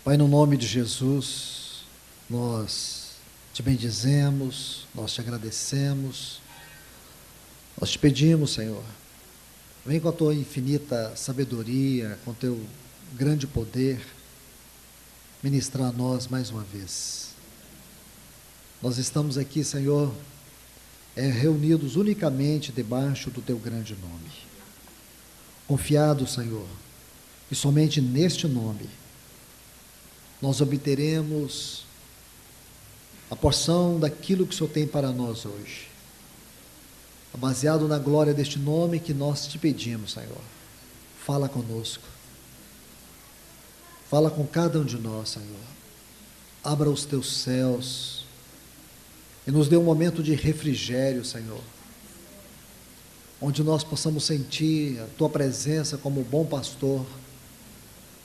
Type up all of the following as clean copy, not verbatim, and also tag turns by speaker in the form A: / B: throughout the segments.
A: Pai, no nome de Jesus, nós te bendizemos, nós te agradecemos, nós te pedimos, Senhor, vem com a tua infinita sabedoria, com o teu grande poder, ministrar a nós mais uma vez. Nós estamos aqui, Senhor, reunidos unicamente debaixo do teu grande nome. Confiados, Senhor, que somente neste nome nós obteremos a porção daquilo que o Senhor tem para nós hoje. Baseado na glória deste nome que nós te pedimos, Senhor. Fala conosco. Fala com cada um de nós, Senhor. Abra os teus céus e nos dê um momento de refrigério, Senhor, onde nós possamos sentir a tua presença como bom pastor,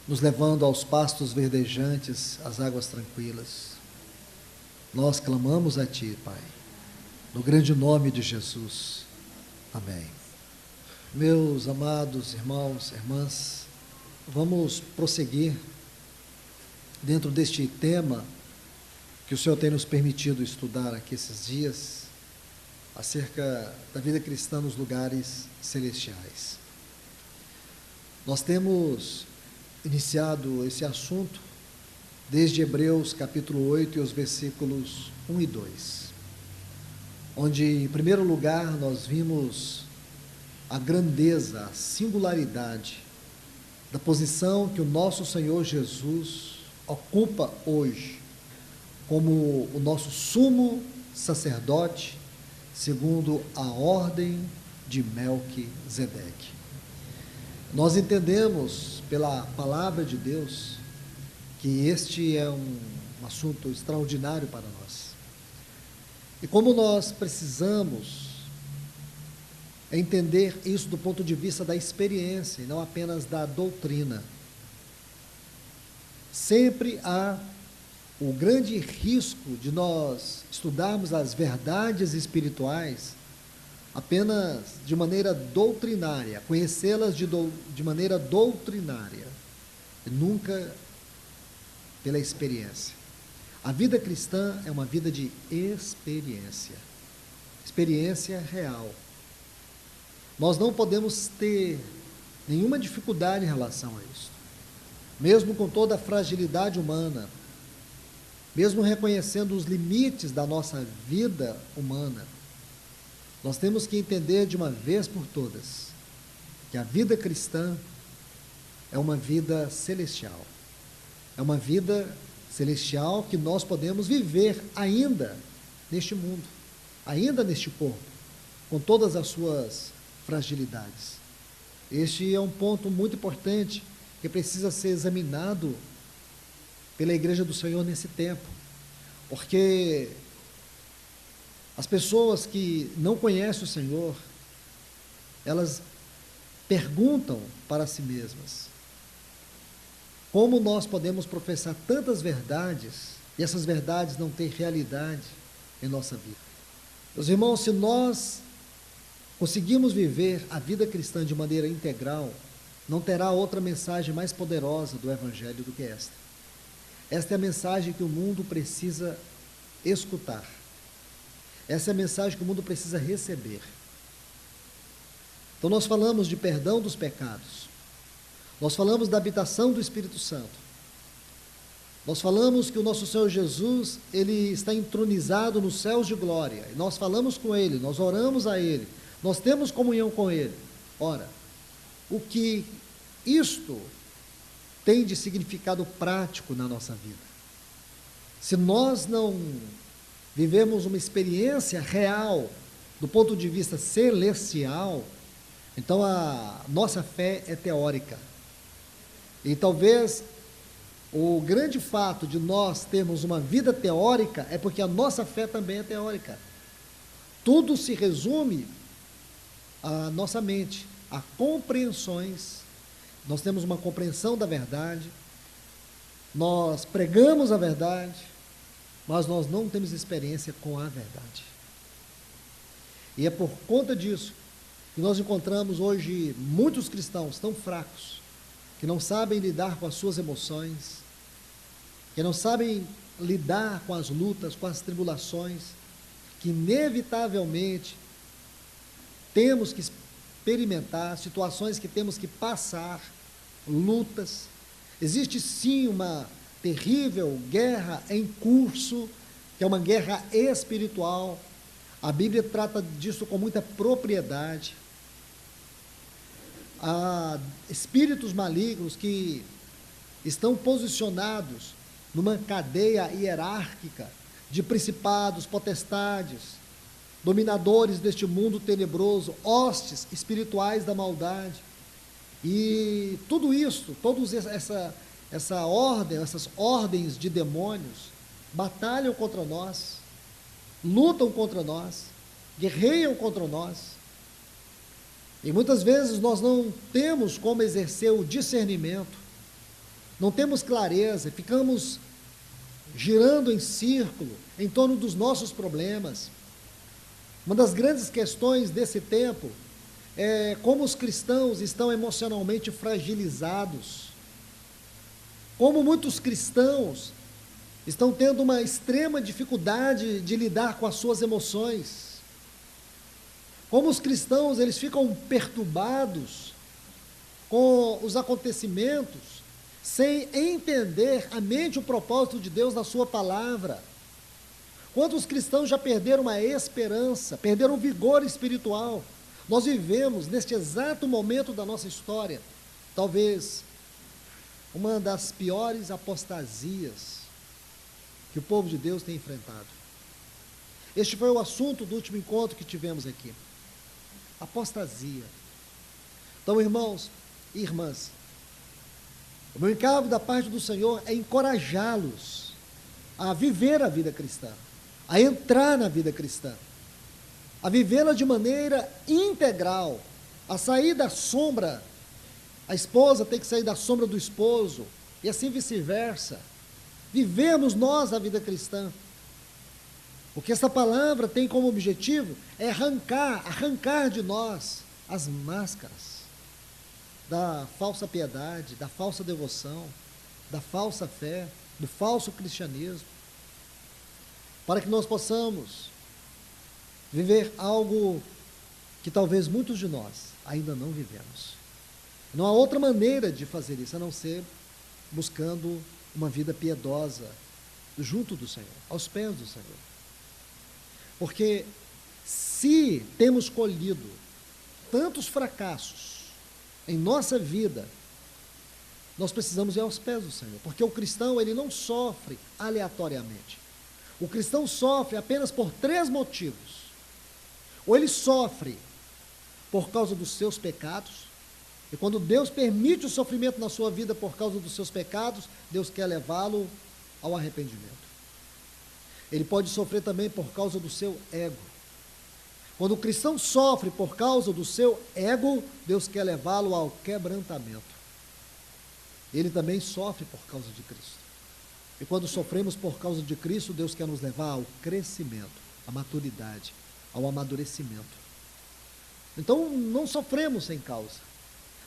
A: nos levando aos pastos verdejantes, às águas tranquilas. Nós clamamos a ti, Pai, no grande nome de Jesus. Amém. Meus amados irmãos, irmãs, vamos prosseguir dentro deste tema que o Senhor tem nos permitido estudar aqui esses dias, acerca da vida cristã nos lugares celestiais. Nós temos iniciado esse assunto desde Hebreus capítulo 8 e os versículos 1 e 2, onde em primeiro lugar nós vimos a grandeza, a singularidade da posição que o nosso Senhor Jesus ocupa hoje como o nosso sumo sacerdote, segundo a ordem de Melquisedeque. Nós entendemos pela palavra de Deus que este é um assunto extraordinário para nós. E como nós precisamos entender isso do ponto de vista da experiência e não apenas da doutrina. Sempre há o grande risco de nós estudarmos as verdades espirituais apenas de maneira doutrinária, conhecê-las de maneira doutrinária, e nunca pela experiência. A vida cristã é uma vida de experiência real. Nós não podemos ter nenhuma dificuldade em relação a isso, mesmo com toda a fragilidade humana, mesmo reconhecendo os limites da nossa vida humana. Nós temos que entender de uma vez por todas que a vida cristã é uma vida celestial. É uma vida celestial que nós podemos viver ainda neste mundo, ainda neste corpo, com todas as suas fragilidades. Este é um ponto muito importante que precisa ser examinado pela Igreja do Senhor nesse tempo, porque as pessoas que não conhecem o Senhor, elas perguntam para si mesmas: como nós podemos professar tantas verdades e essas verdades não ter realidade em nossa vida? Meus irmãos, se nós conseguimos viver a vida cristã de maneira integral, não terá outra mensagem mais poderosa do Evangelho do que esta. Esta é a mensagem que o mundo precisa escutar. Essa é a mensagem que o mundo precisa receber. Então nós falamos de perdão dos pecados. Nós falamos da habitação do Espírito Santo. Nós falamos que o nosso Senhor Jesus, Ele está entronizado nos céus de glória. E nós falamos com Ele, nós oramos a Ele, nós temos comunhão com Ele. Ora, o que isto tem de significado prático na nossa vida? Se nós não vivemos uma experiência real do ponto de vista celestial, então a nossa fé é teórica. E talvez o grande fato de nós termos uma vida teórica é porque a nossa fé também é teórica. Tudo se resume à nossa mente, a compreensões. Nós temos uma compreensão da verdade, nós pregamos a verdade, mas nós não temos experiência com a verdade. E é por conta disso que nós encontramos hoje muitos cristãos tão fracos, que não sabem lidar com as suas emoções, que não sabem lidar com as lutas, com as tribulações, que inevitavelmente temos que experimentar, situações que temos que passar, lutas. Existe sim uma terrível guerra em curso, que é uma guerra espiritual. A Bíblia trata disso com muita propriedade. Há espíritos malignos que estão posicionados numa cadeia hierárquica de principados, potestades, dominadores deste mundo tenebroso, hostes espirituais da maldade. E tudo isso, essas ordens de demônios batalham contra nós, lutam contra nós, guerreiam contra nós. E muitas vezes nós não temos como exercer o discernimento, não temos clareza, ficamos girando em círculo em torno dos nossos problemas. Uma das grandes questões desse tempo é como os cristãos estão emocionalmente fragilizados, como muitos cristãos estão tendo uma extrema dificuldade de lidar com as suas emoções, como os cristãos eles ficam perturbados com os acontecimentos, sem entender a mente e o propósito de Deus na sua palavra. Quantos cristãos já perderam a esperança, perderam o vigor espiritual? Nós vivemos, neste exato momento da nossa história, talvez uma das piores apostasias que o povo de Deus tem enfrentado. Este foi o assunto do último encontro que tivemos aqui. Apostasia. Então, irmãos e irmãs, o meu encargo da parte do Senhor é encorajá-los a viver a vida cristã, a entrar na vida cristã, a vivê-la de maneira integral, a sair da sombra. A esposa tem que sair da sombra do esposo, e assim vice-versa. Vivemos nós a vida cristã. O que essa palavra tem como objetivo é arrancar de nós as máscaras da falsa piedade, da falsa devoção, da falsa fé, do falso cristianismo, para que nós possamos viver algo que talvez muitos de nós ainda não vivemos. Não há outra maneira de fazer isso, a não ser buscando uma vida piedosa junto do Senhor, aos pés do Senhor. Porque se temos colhido tantos fracassos em nossa vida, nós precisamos ir aos pés do Senhor, porque o cristão ele não sofre aleatoriamente. O cristão sofre apenas por 3 motivos. Ou ele sofre por causa dos seus pecados, e quando Deus permite o sofrimento na sua vida por causa dos seus pecados, Deus quer levá-lo ao arrependimento. Ele pode sofrer também por causa do seu ego. Quando o cristão sofre por causa do seu ego, Deus quer levá-lo ao quebrantamento. Ele também sofre por causa de Cristo. E quando sofremos por causa de Cristo, Deus quer nos levar ao crescimento, à maturidade, ao amadurecimento. Então, não sofremos sem causa.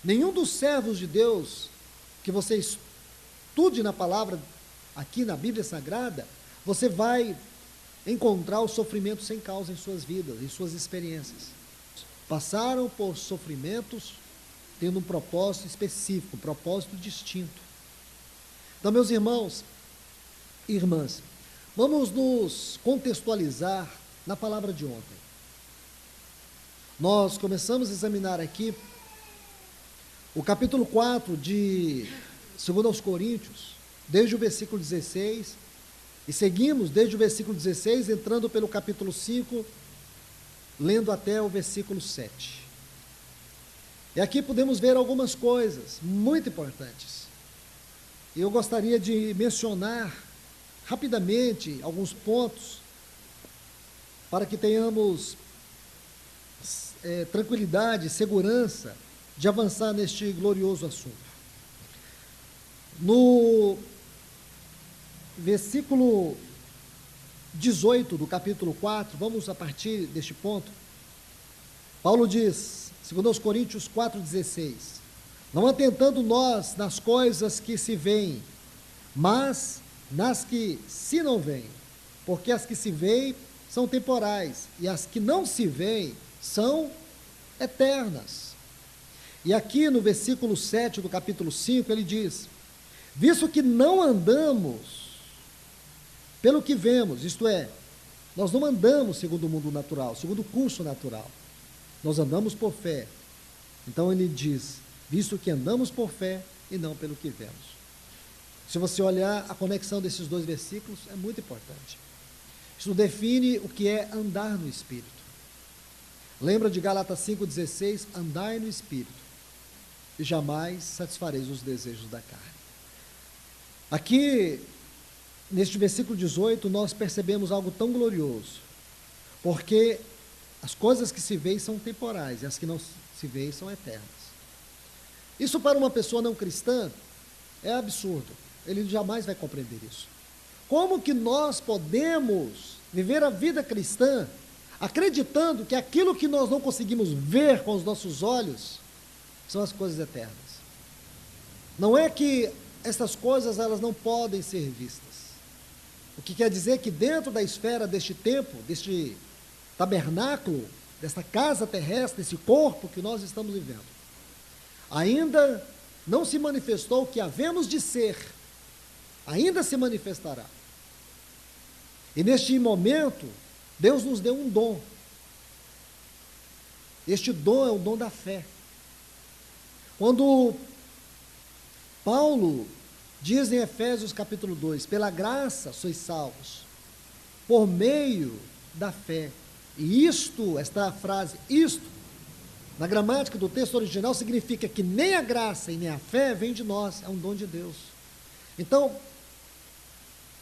A: Nenhum dos servos de Deus que você estude na palavra, aqui na Bíblia Sagrada, você vai encontrar o sofrimento sem causa em suas vidas, em suas experiências. Passaram por sofrimentos tendo um propósito específico, um propósito distinto. Então, meus irmãos e irmãs, vamos nos contextualizar na palavra de ontem. Nós começamos a examinar aqui o capítulo 4 de 2 Coríntios, desde o versículo 16, e seguimos desde o versículo 16, entrando pelo capítulo 5, lendo até o versículo 7. E aqui podemos ver algumas coisas muito importantes. Eu gostaria de mencionar rapidamente alguns pontos para que tenhamos tranquilidade, segurança de avançar neste glorioso assunto. No versículo 18 do capítulo 4, vamos a partir deste ponto, Paulo diz, 2 Coríntios 4,16: não atentando nós nas coisas que se veem, mas nas que se não veem, porque as que se veem são temporais, e as que não se veem são eternas. E aqui no versículo 7 do capítulo 5, ele diz: visto que não andamos pelo que vemos, isto é, nós não andamos segundo o mundo natural, segundo o curso natural, nós andamos por fé. Então ele diz, visto que andamos por fé e não pelo que vemos. Se você olhar a conexão desses dois versículos, é muito importante. Isso define o que é andar no Espírito. Lembra de Gálatas 5,16? Andai no Espírito, e jamais satisfareis os desejos da carne. Aqui, neste versículo 18, nós percebemos algo tão glorioso, porque as coisas que se veem são temporais, e as que não se veem são eternas. Isso para uma pessoa não cristã é absurdo, ele jamais vai compreender isso. Como que nós podemos viver a vida cristã acreditando que aquilo que nós não conseguimos ver com os nossos olhos são as coisas eternas? Não é que essas coisas elas não podem ser vistas. O que quer dizer que dentro da esfera deste tempo, deste tabernáculo, desta casa terrestre, desse corpo que nós estamos vivendo, ainda não se manifestou o que havemos de ser, ainda se manifestará. E neste momento, Deus nos deu um dom. Este dom é o dom da fé. Quando Paulo diz em Efésios capítulo 2, pela graça sois salvos, por meio da fé. E isto, esta frase, isto, na gramática do texto original, significa que nem a graça e nem a fé vem de nós, é um dom de Deus. Então,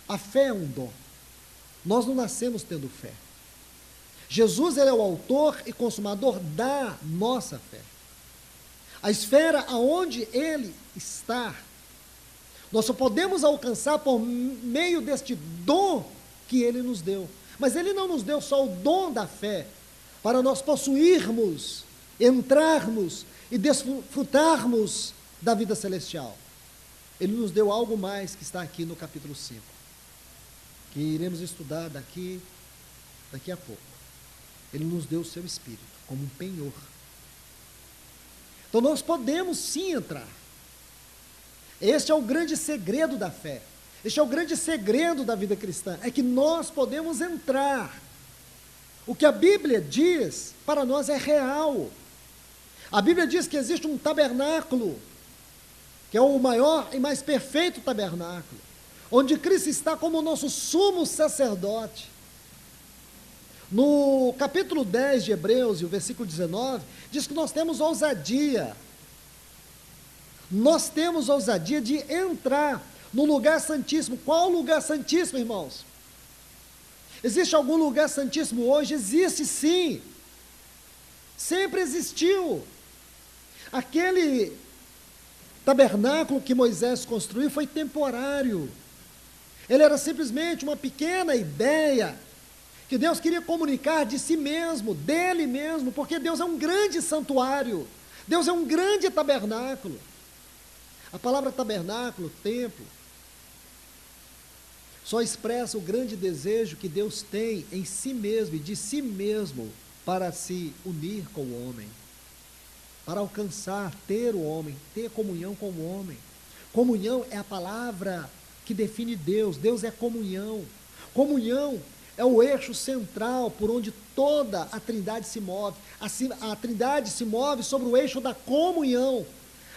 A: a fé é um dom. Nós não nascemos tendo fé. Jesus, ele é o autor e consumador da nossa fé. A esfera aonde ele está, nós só podemos alcançar por meio deste dom que ele nos deu. Mas ele não nos deu só o dom da fé, para nós possuirmos, entrarmos e desfrutarmos da vida celestial. Ele nos deu algo mais que está aqui no capítulo 5, que iremos estudar daqui a pouco. Ele nos deu o seu Espírito, como um penhor. Então nós podemos sim entrar. Este é o grande segredo da fé. Este é o grande segredo da vida cristã, é que nós podemos entrar. O que a Bíblia diz, para nós é real. A Bíblia diz que existe um tabernáculo, que é o maior e mais perfeito tabernáculo, onde Cristo está como o nosso sumo sacerdote. No capítulo 10 de Hebreus, e o versículo 19, diz que nós temos ousadia. Nós temos ousadia de entrar no lugar santíssimo. Qual lugar santíssimo, irmãos? Existe algum lugar santíssimo hoje? Existe sim. Sempre existiu. Aquele tabernáculo que Moisés construiu foi temporário. Ele era simplesmente uma pequena ideia que Deus queria comunicar de si mesmo, dele mesmo, porque Deus é um grande santuário, Deus é um grande tabernáculo. A palavra tabernáculo, templo, só expressa o grande desejo que Deus tem em si mesmo e de si mesmo para se unir com o homem, para alcançar, ter o homem, ter comunhão com o homem. Comunhão é a palavra que define Deus. Deus é comunhão. Comunhão é o eixo central por onde toda a Trindade se move. A Trindade se move sobre o eixo da comunhão.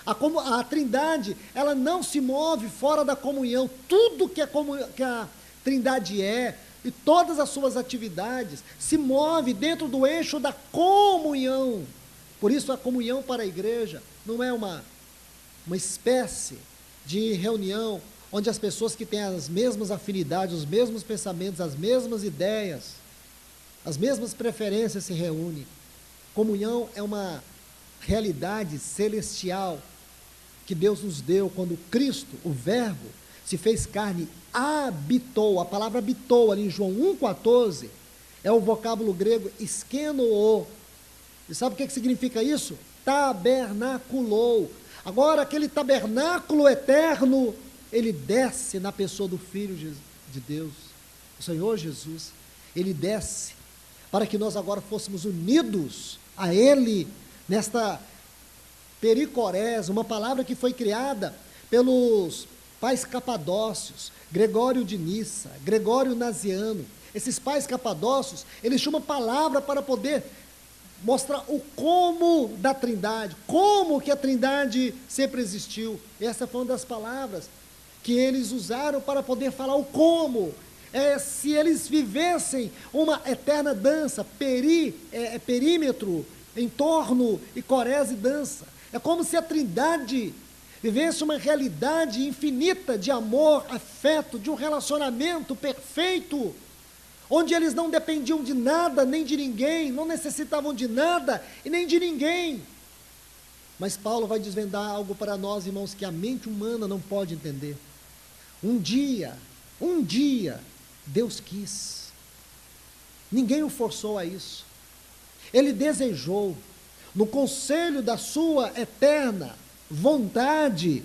A: A Trindade, ela não se move fora da comunhão. Tudo que a Trindade é, e todas as suas atividades, se move dentro do eixo da comunhão. Por isso a comunhão para a igreja não é uma espécie de reunião onde as pessoas que têm as mesmas afinidades, os mesmos pensamentos, as mesmas ideias, as mesmas preferências se reúnem. Comunhão é uma realidade celestial que Deus nos deu quando Cristo, o Verbo, se fez carne, habitou. A palavra habitou ali em João 1,14 é o vocábulo grego eskenoo. E sabe o que significa isso? Tabernaculou. Agora aquele tabernáculo eterno ele desce na pessoa do Filho de Deus, o Senhor Jesus. Ele desce para que nós agora fôssemos unidos a Ele nesta pericorese, uma palavra que foi criada pelos pais capadócios, Gregório de Nissa, Gregório Naziano. Esses pais capadócios, eles tinham uma palavra para poder mostrar o como da Trindade, como que a Trindade sempre existiu. Essa foi uma das palavras que eles usaram para poder falar o como. Se eles vivessem uma eterna dança, perímetro, em torno, e corese dança. É como se a Trindade vivesse uma realidade infinita de amor, afeto, de um relacionamento perfeito, onde eles não dependiam de nada, nem de ninguém, não necessitavam de nada e nem de ninguém. Mas Paulo vai desvendar algo para nós, irmãos, que a mente humana não pode entender. Um dia, Deus quis. Ninguém o forçou a isso. Ele desejou, no conselho da sua eterna vontade,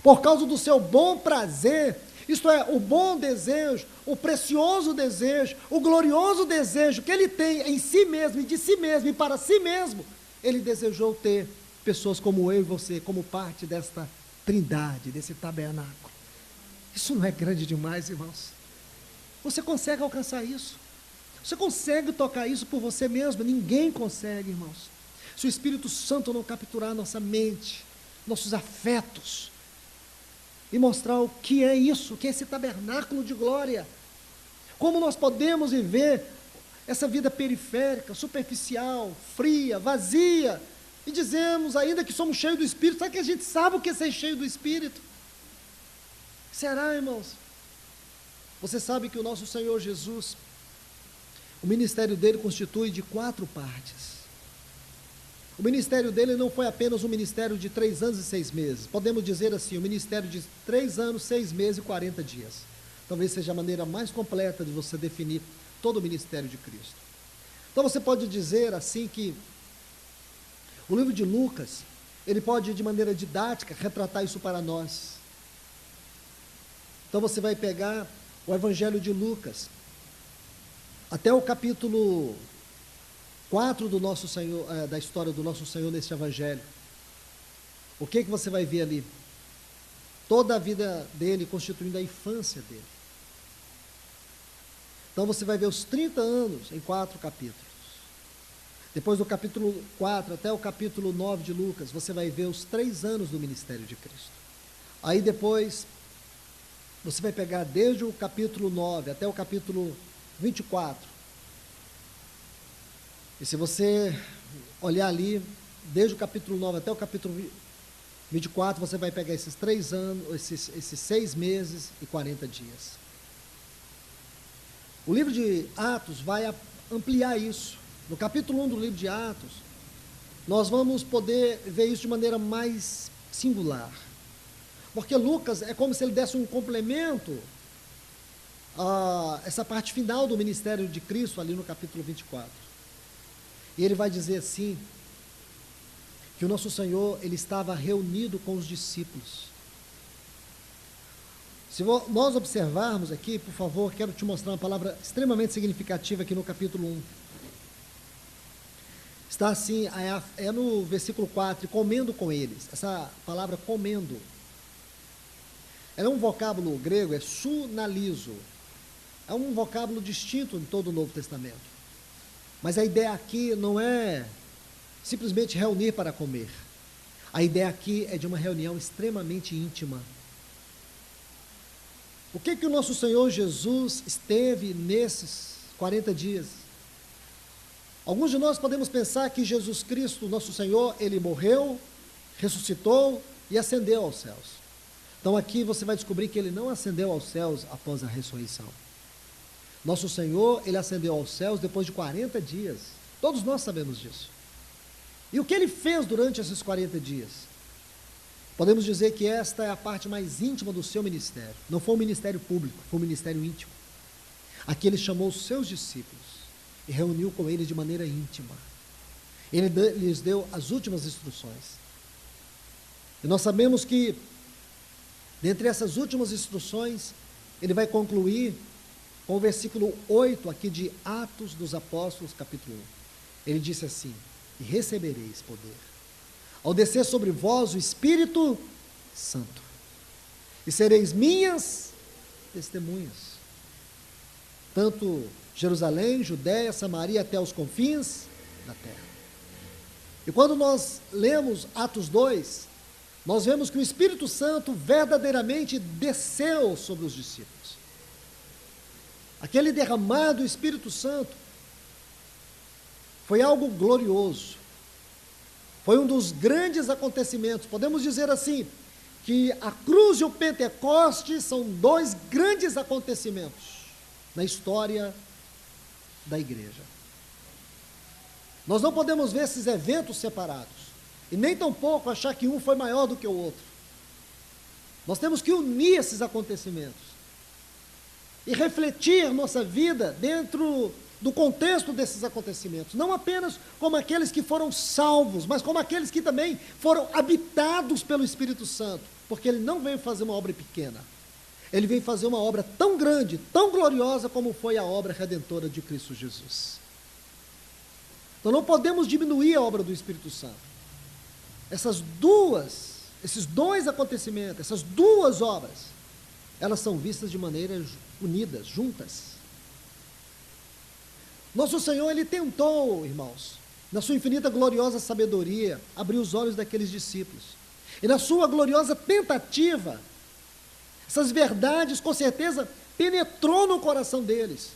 A: por causa do seu bom prazer, isto é, o bom desejo, o precioso desejo, o glorioso desejo que ele tem em si mesmo, e de si mesmo, e para si mesmo, ele desejou ter pessoas como eu e você, como parte desta trindade, desse tabernáculo. Isso não é grande demais, irmãos? Você consegue alcançar isso? Você consegue tocar isso por você mesmo? Ninguém consegue, irmãos. Se o Espírito Santo não capturar nossa mente, nossos afetos, e mostrar o que é isso, o que é esse tabernáculo de glória, como nós podemos viver essa vida periférica, superficial, fria, vazia, e dizemos ainda que somos cheios do Espírito. Será que a gente sabe o que é ser cheio do Espírito? Será, irmãos? Você sabe que o nosso Senhor Jesus, o ministério dele constitui de 4 partes. O ministério dele não foi apenas um ministério de 3 anos e 6 meses. Podemos dizer assim, um ministério de 3 anos, 6 meses e 40 dias. Talvez seja a maneira mais completa de você definir todo o ministério de Cristo. Então você pode dizer assim que o livro de Lucas, ele pode de maneira didática retratar isso para nós. Então você vai pegar o Evangelho de Lucas, até o capítulo 4 do nosso Senhor, da história do nosso Senhor nesse Evangelho. O que você vai ver ali? Toda a vida dele, constituindo a infância dele. Então você vai ver os 30 anos em 4 capítulos. Depois do capítulo 4 até o capítulo 9 de Lucas, você vai ver os 3 anos do ministério de Cristo. Aí depois, você vai pegar desde o capítulo 9 até o capítulo 24. E se você olhar ali, desde o capítulo 9 até o capítulo 24, você vai pegar esses 3 anos, esses 6 meses e 40 dias. O livro de Atos vai ampliar isso. No capítulo 1 do livro de Atos, nós vamos poder ver isso de maneira mais singular. Porque Lucas é como se ele desse um complemento a essa parte final do ministério de Cristo, ali no capítulo 24. E ele vai dizer assim, que o nosso Senhor, ele estava reunido com os discípulos. Se nós observarmos aqui, por favor, quero te mostrar uma palavra extremamente significativa aqui no capítulo 1. Está assim, é no versículo 4, comendo com eles. Essa palavra comendo, ela é um vocábulo grego, é sunalizo. É um vocábulo distinto em todo o Novo Testamento. Mas a ideia aqui não é simplesmente reunir para comer. A ideia aqui é de uma reunião extremamente íntima. O que o nosso Senhor Jesus esteve nesses 40 dias? Alguns de nós podemos pensar que Jesus Cristo, nosso Senhor, ele morreu, ressuscitou e ascendeu aos céus. Então aqui você vai descobrir que ele não ascendeu aos céus após a ressurreição. Nosso Senhor, ele ascendeu aos céus depois de 40 dias. Todos nós sabemos disso. E o que ele fez durante esses 40 dias? Podemos dizer que esta é a parte mais íntima do seu ministério. Não foi um ministério público, foi um ministério íntimo. Aqui ele chamou os seus discípulos e reuniu com eles de maneira íntima. Ele lhes deu as últimas instruções. E nós sabemos que Dentre essas últimas instruções, ele vai concluir com o versículo 8 aqui de Atos dos Apóstolos, capítulo 1. Ele disse assim: e recebereis poder, ao descer sobre vós o Espírito Santo, e sereis minhas testemunhas, tanto Jerusalém, Judéia, Samaria, até os confins da terra. E quando nós lemos Atos 2, nós vemos que o Espírito Santo verdadeiramente desceu sobre os discípulos. Aquele derramado Espírito Santo foi algo glorioso. Foi um dos grandes acontecimentos. Podemos dizer assim, que a cruz e o Pentecoste são dois grandes acontecimentos na história da igreja. Nós não podemos ver esses eventos separados, e nem tampouco achar que um foi maior do que o outro. Nós temos que unir esses acontecimentos e refletir nossa vida dentro do contexto desses acontecimentos, não apenas como aqueles que foram salvos, mas como aqueles que também foram habitados pelo Espírito Santo, porque ele não veio fazer uma obra pequena, ele veio fazer uma obra tão grande, tão gloriosa como foi a obra redentora de Cristo Jesus. Então não podemos diminuir a obra do Espírito Santo. Esses dois acontecimentos, essas duas obras, elas são vistas de maneira unidas, juntas. Nosso Senhor, ele tentou, irmãos, na sua infinita gloriosa sabedoria, abrir os olhos daqueles discípulos. E na sua gloriosa tentativa, essas verdades, com certeza, penetrou no coração deles,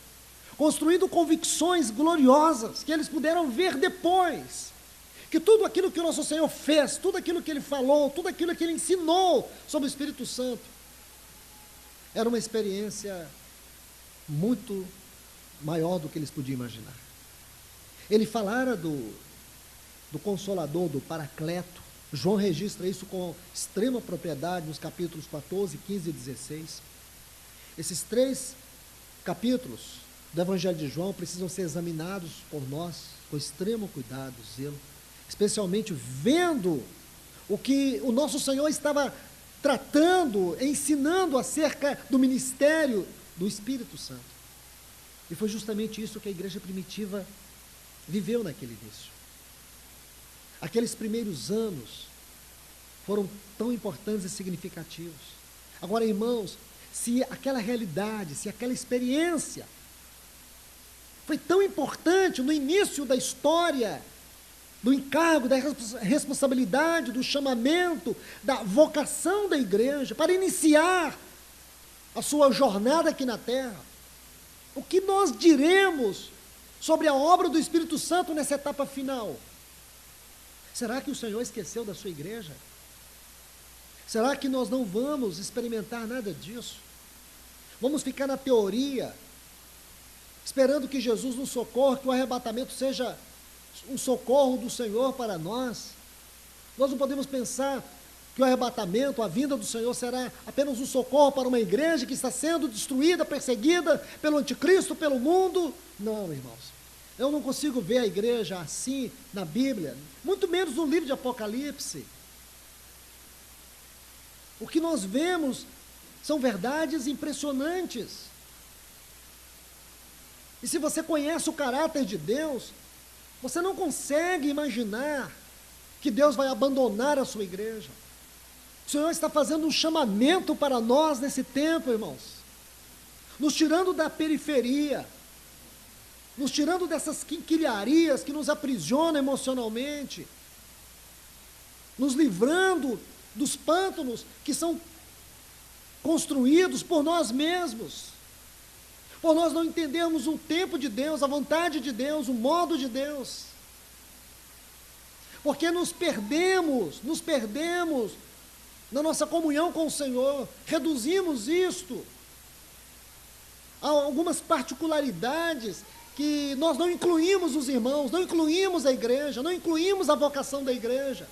A: construindo convicções gloriosas, que eles puderam ver depois, que tudo aquilo que o nosso Senhor fez, tudo aquilo que Ele falou, tudo aquilo que Ele ensinou sobre o Espírito Santo, era uma experiência muito maior do que eles podiam imaginar. Ele falara do Consolador, do Paracleto. João registra isso com extrema propriedade nos capítulos 14, 15 e 16. Esses 3 capítulos do Evangelho de João precisam ser examinados por nós com extremo cuidado, zelo, especialmente vendo o que o nosso Senhor estava tratando, ensinando acerca do ministério do Espírito Santo. E foi justamente isso que a igreja primitiva viveu naquele início. Aqueles primeiros anos foram tão importantes e significativos. Agora, irmãos, se aquela realidade, se aquela experiência foi tão importante no início da história, do encargo, da responsabilidade, do chamamento, da vocação da igreja, para iniciar a sua jornada aqui na terra, o que nós diremos sobre a obra do Espírito Santo nessa etapa final? Será que o Senhor esqueceu da sua igreja? Será que nós não vamos experimentar nada disso? Vamos ficar na teoria, esperando que Jesus nos socorra, que o arrebatamento seja um socorro do Senhor para nós? Nós não podemos pensar que o arrebatamento, a vinda do Senhor será apenas um socorro para uma igreja que está sendo destruída, perseguida pelo anticristo, pelo mundo. Não, irmãos, eu não consigo ver a igreja assim na Bíblia, muito menos no livro de Apocalipse. O que nós vemos são verdades impressionantes. E se você conhece o caráter de Deus, você não consegue imaginar que Deus vai abandonar a sua igreja. O Senhor está fazendo um chamamento para nós nesse tempo, irmãos, nos tirando da periferia, nos tirando dessas quinquilharias que nos aprisionam emocionalmente, nos livrando dos pântanos que são construídos por nós mesmos, por nós não entendermos o tempo de Deus, a vontade de Deus, o modo de Deus, porque nos perdemos na nossa comunhão com o Senhor, reduzimos isto a algumas particularidades que nós não incluímos os irmãos, não incluímos a igreja, não incluímos a vocação da igreja.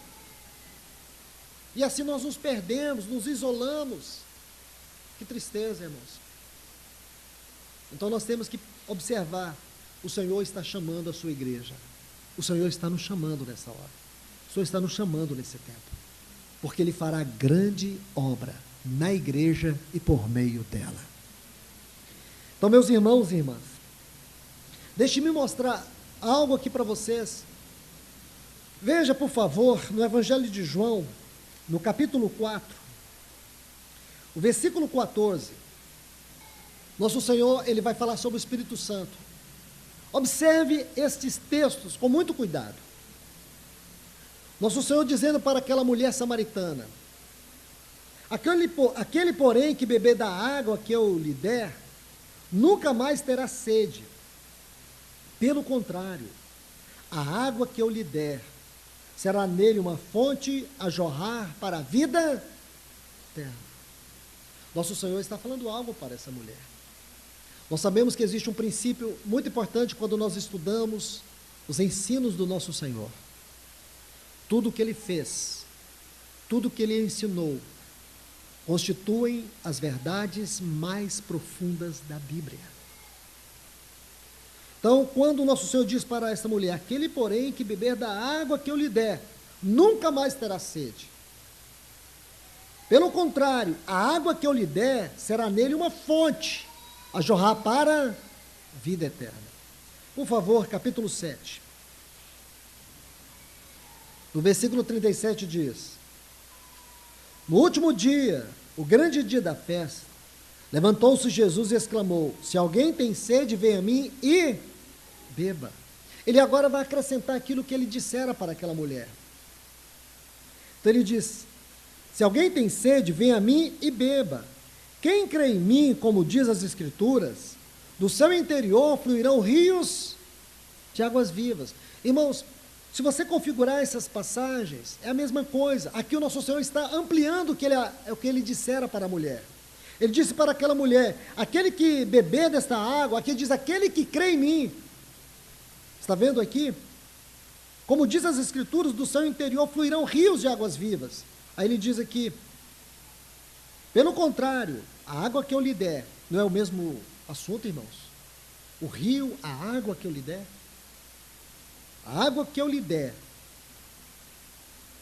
A: E assim nós nos perdemos, nos isolamos. Que tristeza, irmãos. Então nós temos que observar, o Senhor está chamando a sua igreja. O Senhor está nos chamando nessa hora. O Senhor está nos chamando nesse tempo. Porque Ele fará grande obra na igreja e por meio dela. Então, meus irmãos e irmãs, deixe-me mostrar algo aqui para vocês. Veja, por favor, no Evangelho de João, no capítulo 4, o versículo 14. Nosso Senhor, ele vai falar sobre o Espírito Santo. Observe estes textos com muito cuidado. Nosso Senhor dizendo para aquela mulher samaritana: aquele, porém, que beber da água que eu lhe der, nunca mais terá sede. Pelo contrário, a água que eu lhe der será nele uma fonte a jorrar para a vida eterna. Nosso Senhor está falando algo para essa mulher. Nós sabemos que existe um princípio muito importante quando nós estudamos os ensinos do nosso Senhor. Tudo o que Ele fez, tudo o que Ele ensinou, constituem as verdades mais profundas da Bíblia. Então, quando o nosso Senhor diz para essa mulher: aquele, porém, que beber da água que eu lhe der, nunca mais terá sede. Pelo contrário, a água que eu lhe der será nele uma fonte a jorrar para a vida eterna. Por favor, capítulo 7. No versículo 37 diz: no último dia, o grande dia da festa, levantou-se Jesus e exclamou: se alguém tem sede, venha a mim e beba. Ele agora vai acrescentar aquilo que ele dissera para aquela mulher. Então ele diz: se alguém tem sede, venha a mim e beba. Quem crê em mim, como diz as Escrituras, do seu interior fluirão rios de águas vivas. Irmãos, se você configurar essas passagens, é a mesma coisa. Aqui o nosso Senhor está ampliando o que ele dissera para a mulher. Ele disse para aquela mulher: aquele que beber desta água, aqui diz: aquele que crê em mim. Está vendo aqui? Como diz as Escrituras, do seu interior fluirão rios de águas vivas. Aí ele diz aqui: pelo contrário, a água que eu lhe der, não é o mesmo assunto, irmãos? O rio, a água que eu lhe der. A água que eu lhe der,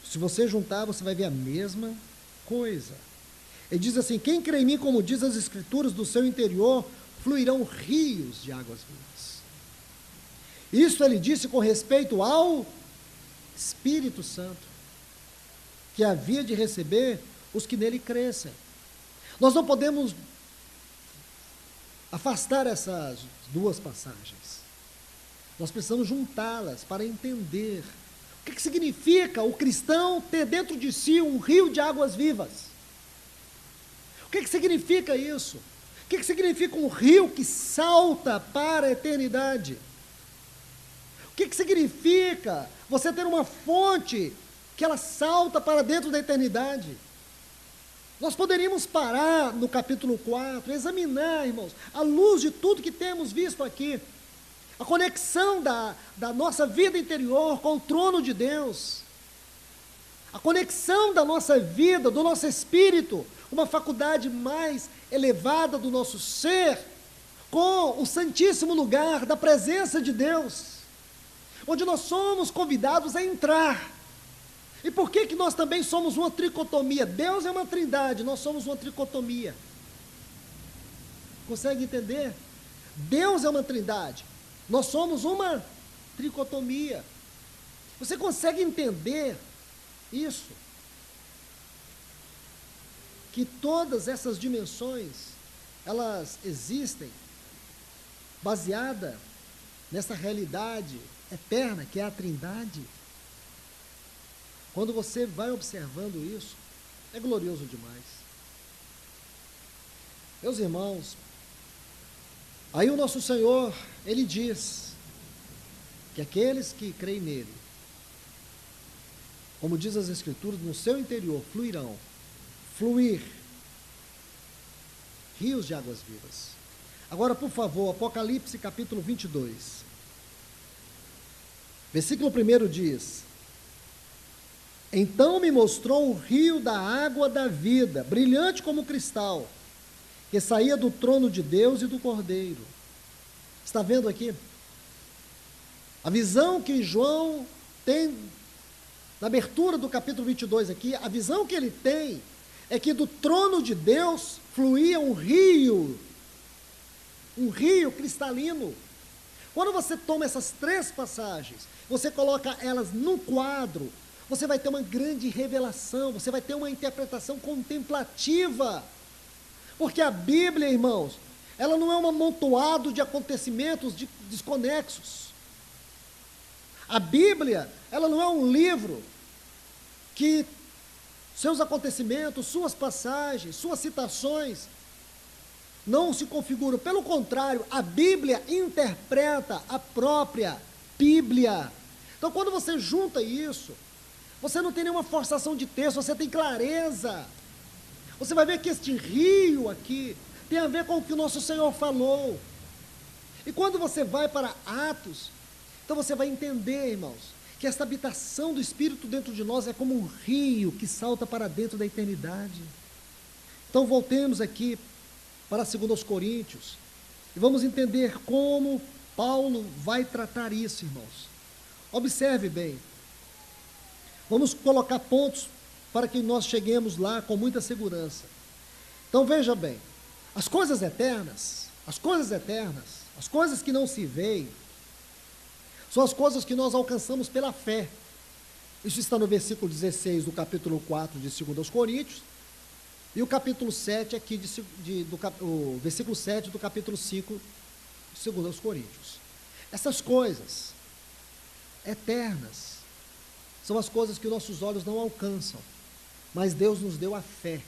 A: se você juntar, você vai ver a mesma coisa. Ele diz assim: quem crê em mim, como diz as Escrituras, do seu interior fluirão rios de águas vivas. Isso ele disse com respeito ao Espírito Santo, que havia de receber os que nele crescem. Nós não podemos afastar essas duas passagens. Nós precisamos juntá-las para entender o que significa o cristão ter dentro de si um rio de águas vivas. O que significa isso? O que significa um rio que salta para a eternidade? O que significa você ter uma fonte que ela salta para dentro da eternidade? Nós poderíamos parar no capítulo 4, examinar, irmãos, à luz de tudo que temos visto aqui, a conexão da nossa vida interior com o trono de Deus, a conexão da nossa vida, do nosso espírito, uma faculdade mais elevada do nosso ser, com o santíssimo lugar da presença de Deus, onde nós somos convidados a entrar. E por que nós também somos uma tricotomia? Deus é uma trindade, nós somos uma tricotomia. Consegue entender? Deus é uma trindade, nós somos uma tricotomia. Você consegue entender isso? Que todas essas dimensões, elas existem baseada nessa realidade eterna que é a trindade. Quando você vai observando isso, é glorioso demais. Meus irmãos, aí o nosso Senhor, Ele diz que aqueles que creem nele, como diz as Escrituras, no seu interior fluir rios de águas vivas. Agora, por favor, Apocalipse capítulo 22. Versículo 1 diz: então me mostrou um rio da água da vida, brilhante como cristal, que saía do trono de Deus e do Cordeiro. Está vendo aqui? A visão que João tem, na abertura do capítulo 22 aqui, a visão que ele tem, é que do trono de Deus fluía um rio cristalino. Quando você toma essas 3 passagens, você coloca elas num quadro, você vai ter uma grande revelação, você vai ter uma interpretação contemplativa. Porque a Bíblia, irmãos, ela não é um amontoado de acontecimentos desconexos. A Bíblia, ela não é um livro que seus acontecimentos, suas passagens, suas citações não se configuram. Pelo contrário, a Bíblia interpreta a própria Bíblia. Então, quando você junta isso, você não tem nenhuma forçação de texto, você tem clareza. Você vai ver que este rio aqui tem a ver com o que o nosso Senhor falou. E quando você vai para Atos, então você vai entender, irmãos, que esta habitação do Espírito dentro de nós é como um rio que salta para dentro da eternidade. Então voltemos aqui para 2 Coríntios, e vamos entender como Paulo vai tratar isso, irmãos. Observe bem, vamos colocar pontos para que nós cheguemos lá com muita segurança. Então veja bem, as coisas eternas, as coisas que não se veem, são as coisas que nós alcançamos pela fé. Isso está no versículo 16 do capítulo 4 de 2 Coríntios, e o capítulo 7 aqui, o versículo 7 do capítulo 5 de 2 Coríntios. Essas coisas eternas são as coisas que nossos olhos não alcançam, mas Deus nos deu a fé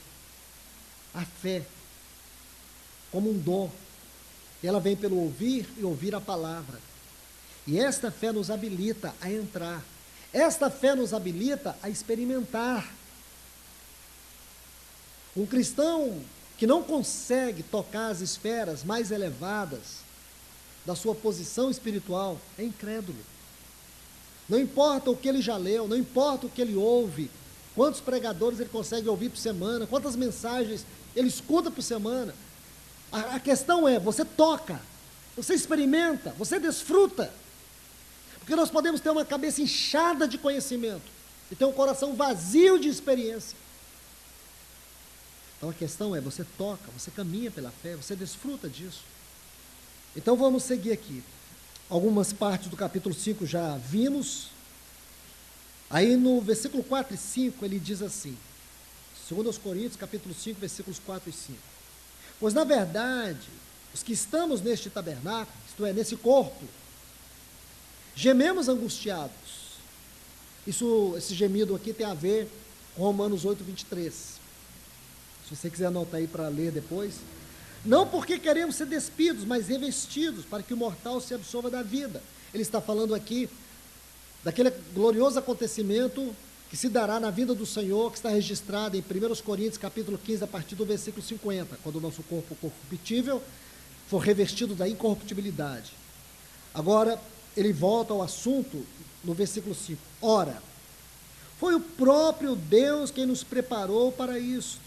A: como um dom, e ela vem pelo ouvir e ouvir a palavra, e esta fé nos habilita a entrar, esta fé nos habilita a experimentar. Um cristão que não consegue tocar as esferas mais elevadas da sua posição espiritual é incrédulo. Não importa o que ele já leu, não importa o que ele ouve, quantos pregadores ele consegue ouvir por semana, quantas mensagens ele escuta por semana. A questão é, você toca, você experimenta, você desfruta. Porque nós podemos ter uma cabeça inchada de conhecimento e ter um coração vazio de experiência. Então a questão é, você toca, você caminha pela fé, você desfruta disso. Então vamos seguir aqui. Algumas partes do capítulo 5 já vimos. Aí no versículo 4 e 5 ele diz assim, 2 Coríntios capítulo 5, versículos 4 e 5. Pois na verdade, os que estamos neste tabernáculo, isto é, nesse corpo, gememos angustiados. Esse gemido aqui tem a ver com Romanos 8, 23. Se você quiser anotar aí para ler depois. Não porque queremos ser despidos, mas revestidos, para que o mortal se absorva da vida. Ele está falando aqui daquele glorioso acontecimento que se dará na vida do Senhor, que está registrado em 1 Coríntios capítulo 15, a partir do versículo 50, quando o nosso corpo corruptível for revestido da incorruptibilidade. Agora, ele volta ao assunto no versículo 5. Ora, foi o próprio Deus quem nos preparou para isso,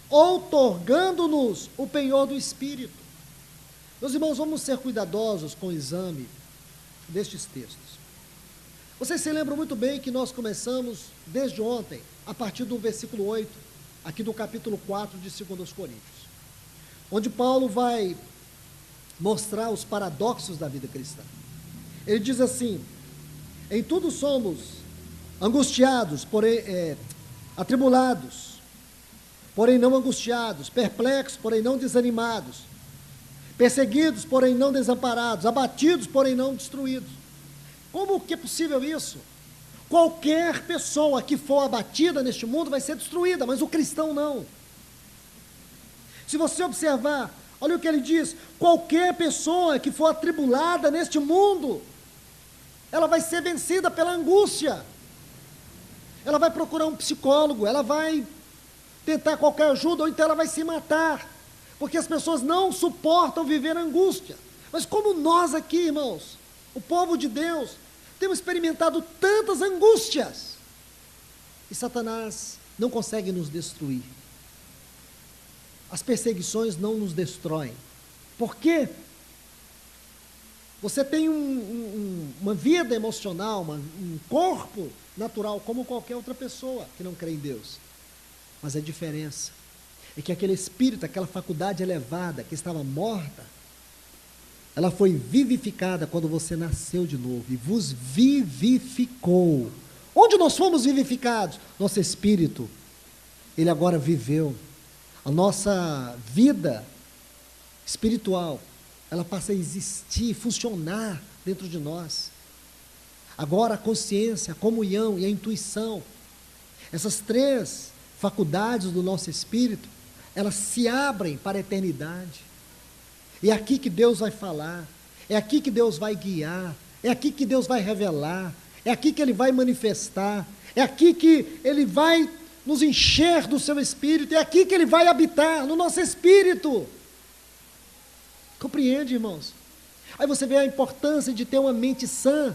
A: outorgando-nos o penhor do Espírito. Meus irmãos, vamos ser cuidadosos com o exame destes textos. Vocês se lembram muito bem que nós começamos desde ontem, a partir do versículo 8, aqui do capítulo 4 de 2 Coríntios, onde Paulo vai mostrar os paradoxos da vida cristã. Ele diz assim: em tudo somos angustiados, porém atribulados, porém não angustiados, perplexos, porém não desanimados, perseguidos, porém não desamparados, abatidos, porém não destruídos. Como que é possível isso? Qualquer pessoa que for abatida neste mundo vai ser destruída, mas o cristão não. Se você observar, olha o que ele diz: qualquer pessoa que for atribulada neste mundo, ela vai ser vencida pela angústia, ela vai procurar um psicólogo, ela vai tentar qualquer ajuda, ou então ela vai se matar, porque as pessoas não suportam viver angústia. Mas como nós aqui, irmãos, o povo de Deus, temos experimentado tantas angústias, e Satanás não consegue nos destruir. As perseguições não nos destroem. Por quê? Você tem uma vida emocional, um corpo natural, como qualquer outra pessoa que não crê em Deus. Mas a diferença é que aquele espírito, aquela faculdade elevada que estava morta, ela foi vivificada quando você nasceu de novo e vos vivificou. Onde nós fomos vivificados? Nosso espírito. Ele agora viveu. A nossa vida espiritual, ela passa a existir, funcionar dentro de nós. Agora a consciência, a comunhão e a intuição, essas três faculdades do nosso espírito, elas se abrem para a eternidade. É aqui que Deus vai falar, é aqui que Deus vai guiar, é aqui que Deus vai revelar, é aqui que Ele vai manifestar, é aqui que Ele vai nos encher do seu espírito, é aqui que Ele vai habitar, no nosso espírito. Compreende, irmãos? Aí você vê a importância de ter uma mente sã.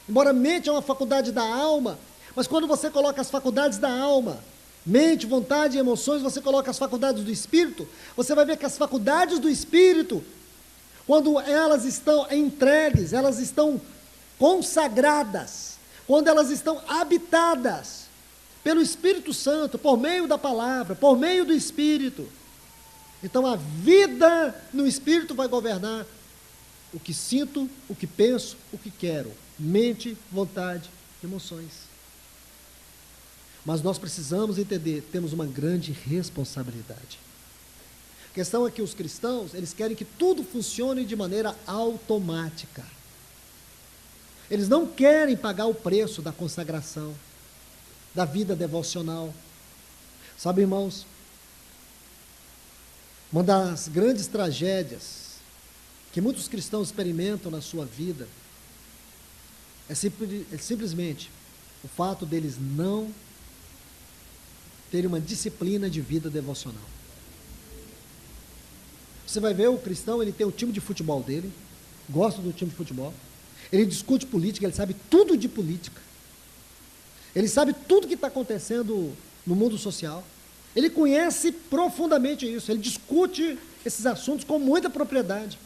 A: Embora a mente é uma faculdade da alma, mas quando você coloca as faculdades da alma, mente, vontade e emoções, você coloca as faculdades do espírito, você vai ver que as faculdades do espírito, quando elas estão entregues, elas estão consagradas, quando elas estão habitadas pelo Espírito Santo, por meio da palavra, por meio do Espírito, então a vida no Espírito vai governar o que sinto, o que penso, o que quero, mente, vontade, emoções. Mas nós precisamos entender, temos uma grande responsabilidade. A questão é que os cristãos, eles querem que tudo funcione de maneira automática. Eles não querem pagar o preço da consagração, da vida devocional. Sabe, irmãos, uma das grandes tragédias que muitos cristãos experimentam na sua vida é simplesmente o fato deles não terem uma disciplina de vida devocional. Você vai ver o cristão, ele tem o time de futebol dele, gosta do time de futebol, ele discute política, ele sabe tudo de política, ele sabe tudo que está acontecendo no mundo social, ele conhece profundamente isso, ele discute esses assuntos com muita propriedade.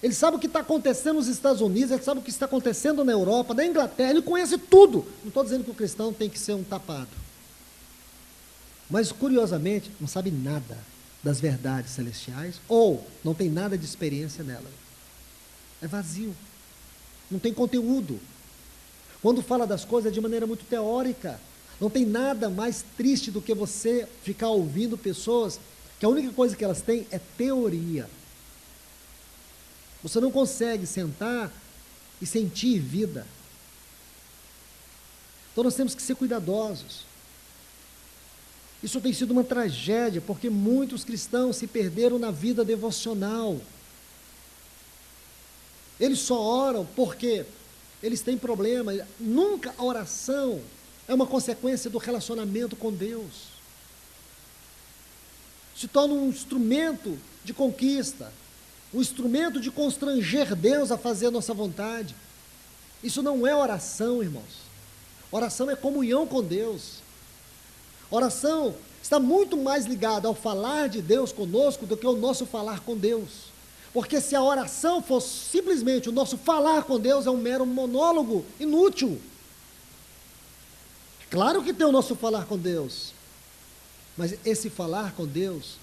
A: Ele sabe o que está acontecendo nos Estados Unidos, ele sabe o que está acontecendo na Europa, na Inglaterra, ele conhece tudo. Não estou dizendo que o cristão tem que ser um tapado. Mas, curiosamente, não sabe nada das verdades celestiais, ou não tem nada de experiência nela. É vazio. Não tem conteúdo. Quando fala das coisas é de maneira muito teórica. Não tem nada mais triste do que você ficar ouvindo pessoas que a única coisa que elas têm é teoria. Você não consegue sentar e sentir vida. Então nós temos que ser cuidadosos. Isso tem sido uma tragédia, porque muitos cristãos se perderam na vida devocional. Eles só oram porque eles têm problema. Nunca a oração é uma consequência do relacionamento com Deus. Se torna um instrumento de conquista, um instrumento de constranger Deus a fazer a nossa vontade. Isso não é oração, irmãos. Oração é comunhão com Deus. Oração está muito mais ligada ao falar de Deus conosco do que ao nosso falar com Deus. Porque se a oração fosse simplesmente o nosso falar com Deus, é um mero monólogo inútil. Claro que tem o nosso falar com Deus, mas esse falar com Deus,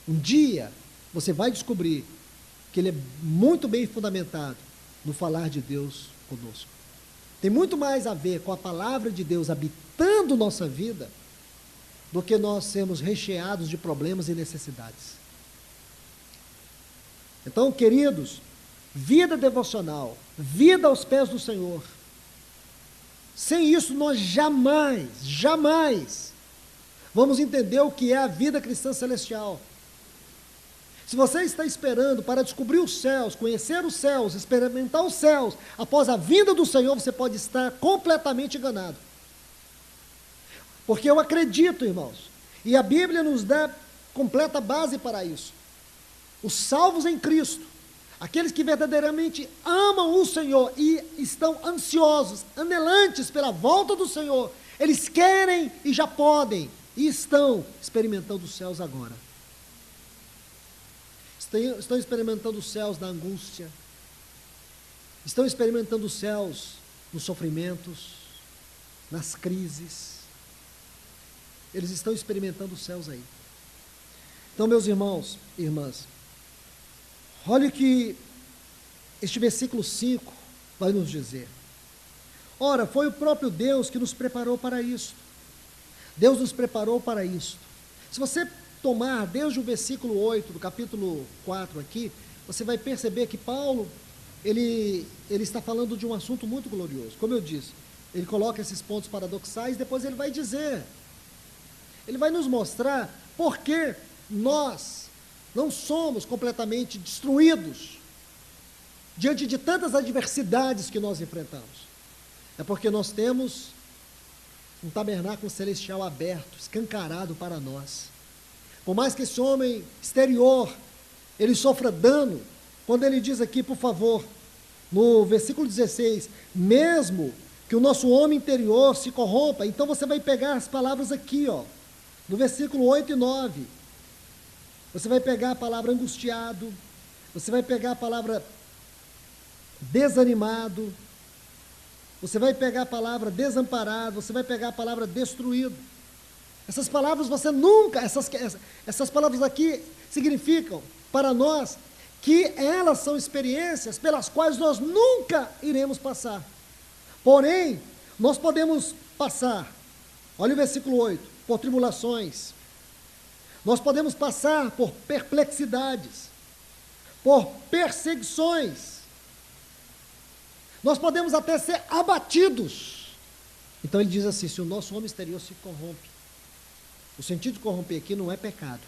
A: um dia você vai descobrir que ele é muito bem fundamentado no falar de Deus conosco. Tem muito mais a ver com a palavra de Deus habitando nossa vida do que nós sermos recheados de problemas e necessidades. Então, queridos, vida devocional, vida aos pés do Senhor. Sem isso nós jamais vamos entender o que é a vida cristã celestial. Se você está esperando para descobrir os céus, conhecer os céus, experimentar os céus, após a vinda do Senhor, você pode estar completamente enganado. Porque eu acredito, irmãos, e a Bíblia nos dá completa base para isso. Os salvos em Cristo, aqueles que verdadeiramente amam o Senhor e estão ansiosos, anelantes pela volta do Senhor, eles querem e já podem, e estão experimentando os céus agora. Estão experimentando os céus na angústia, estão experimentando os céus nos sofrimentos, nas crises. eles estão experimentando os céus aí. Então, meus irmãos e irmãs, olhe que este versículo 5 vai nos dizer. Ora, foi o próprio Deus que nos preparou para isso. Deus nos preparou para isso. Se você tomar desde o versículo 8 do capítulo 4 aqui, você vai perceber que Paulo, ele está falando de um assunto muito glorioso. Como eu disse, ele coloca esses pontos paradoxais, depois ele vai dizer, ele vai nos mostrar por que nós não somos completamente destruídos diante de tantas adversidades que nós enfrentamos. É porque nós temos um tabernáculo celestial aberto, escancarado para nós. Por mais que esse homem exterior, ele sofra dano, quando ele diz aqui, por favor, no versículo 16, mesmo que o nosso homem interior se corrompa, então você vai pegar as palavras aqui, ó, no versículo 8 e 9, você vai pegar a palavra angustiado, você vai pegar a palavra desanimado, você vai pegar a palavra desamparado, você vai pegar a palavra destruído. Essas palavras você nunca, essas palavras aqui significam para nós que elas são experiências pelas quais nós nunca iremos passar. Porém, nós podemos passar, olha o versículo 8, por tribulações. Nós podemos passar por perplexidades, por perseguições. Nós podemos até ser abatidos. Então ele diz assim, se o nosso homem exterior se corrompe, o sentido de corromper aqui não é pecado.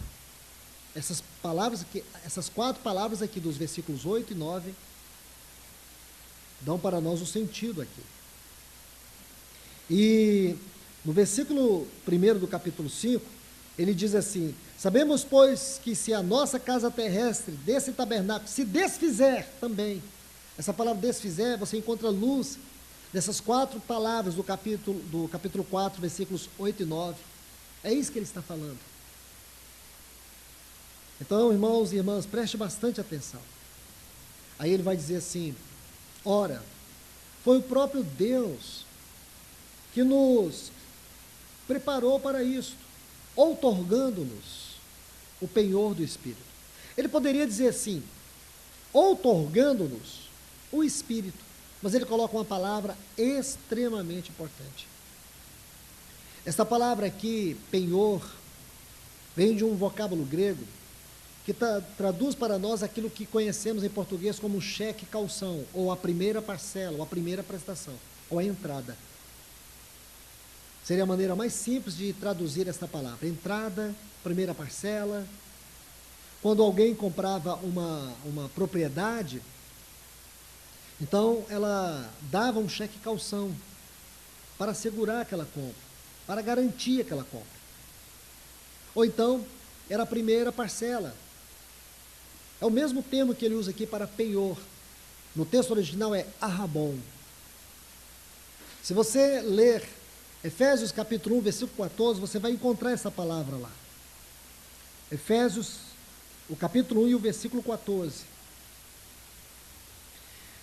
A: Essas palavras aqui, essas 4 palavras aqui dos versículos 8 e 9, dão para nós o sentido aqui. E no versículo 1 do capítulo 5, ele diz assim, sabemos, pois, que se a nossa casa terrestre desse tabernáculo se desfizer também, essa palavra desfizer, você encontra luz dessas 4 palavras do capítulo 4, versículos 8 e 9. É isso que ele está falando. Então, irmãos e irmãs, preste bastante atenção. Aí ele vai dizer assim, ora, foi o próprio Deus que nos preparou para isso, outorgando-nos o penhor do Espírito. Ele poderia dizer assim, outorgando-nos o Espírito, mas ele coloca uma palavra extremamente importante. Essa palavra aqui, penhor, vem de um vocábulo grego que traduz para nós aquilo que conhecemos em português como cheque calção, ou a primeira parcela, ou a primeira prestação, ou a entrada. Seria a maneira mais simples de traduzir esta palavra. Entrada, primeira parcela. Quando alguém comprava uma propriedade, então ela dava um cheque calção para assegurar aquela compra, para garantir aquela compra. Ou então, era a primeira parcela. É o mesmo termo que ele usa aqui para penhor. No texto original é arrabon. Se você ler Efésios capítulo 1, versículo 14, você vai encontrar essa palavra lá. Efésios, o capítulo 1 e o versículo 14.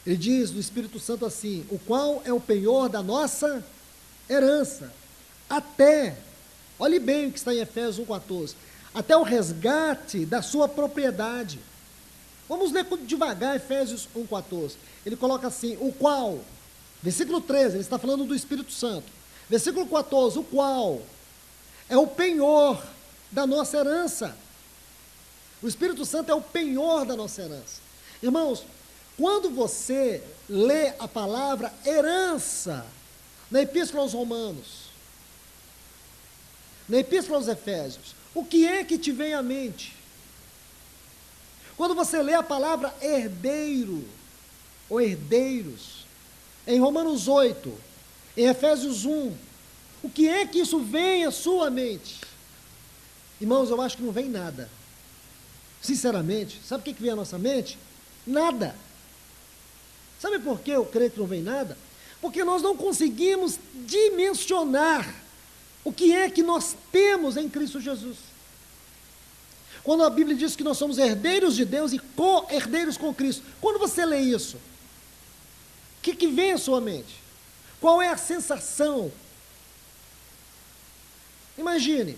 A: Ele diz do Espírito Santo assim, o qual é o penhor da nossa herança, até, olhe bem o que está em Efésios 1,14, até o resgate da sua propriedade. Vamos ler devagar Efésios 1,14. Ele coloca assim, o qual, versículo 13, ele está falando do Espírito Santo. Versículo 14, o qual é o penhor da nossa herança. O Espírito Santo é o penhor da nossa herança. Irmãos, quando você lê a palavra herança na Epístola aos Romanos, na Epístola aos Efésios, o que é que te vem à mente? Quando você lê a palavra herdeiro, ou herdeiros, em Romanos 8, em Efésios 1, o que é que isso vem à sua mente? Irmãos, eu acho que não vem nada. Sinceramente, sabe o que vem à nossa mente? Nada. Sabe por que eu creio que não vem nada? Porque nós não conseguimos dimensionar o que é que nós temos em Cristo Jesus. Quando a Bíblia diz que nós somos herdeiros de Deus e co-herdeiros com Cristo, quando você lê isso, o que vem à sua mente? Qual é a sensação? Imagine,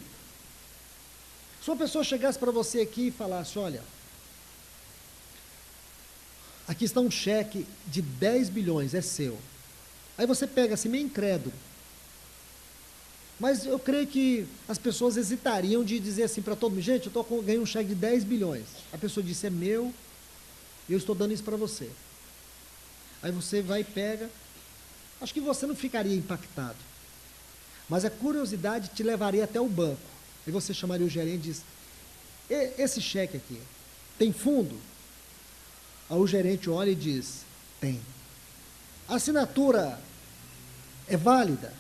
A: se uma pessoa chegasse para você aqui e falasse, olha, aqui está um cheque de 10 bilhões, é seu. Aí você pega assim, meio incrédulo. Mas eu creio que as pessoas hesitariam de dizer assim para todo mundo, gente, eu ganhei um cheque de 10 bilhões. A pessoa disse, é meu, eu estou dando isso para você. Aí você vai e pega, acho que você não ficaria impactado. Mas a curiosidade te levaria até o banco. E você chamaria o gerente e diz, esse cheque aqui, tem fundo? Aí o gerente olha e diz, tem. A assinatura é válida?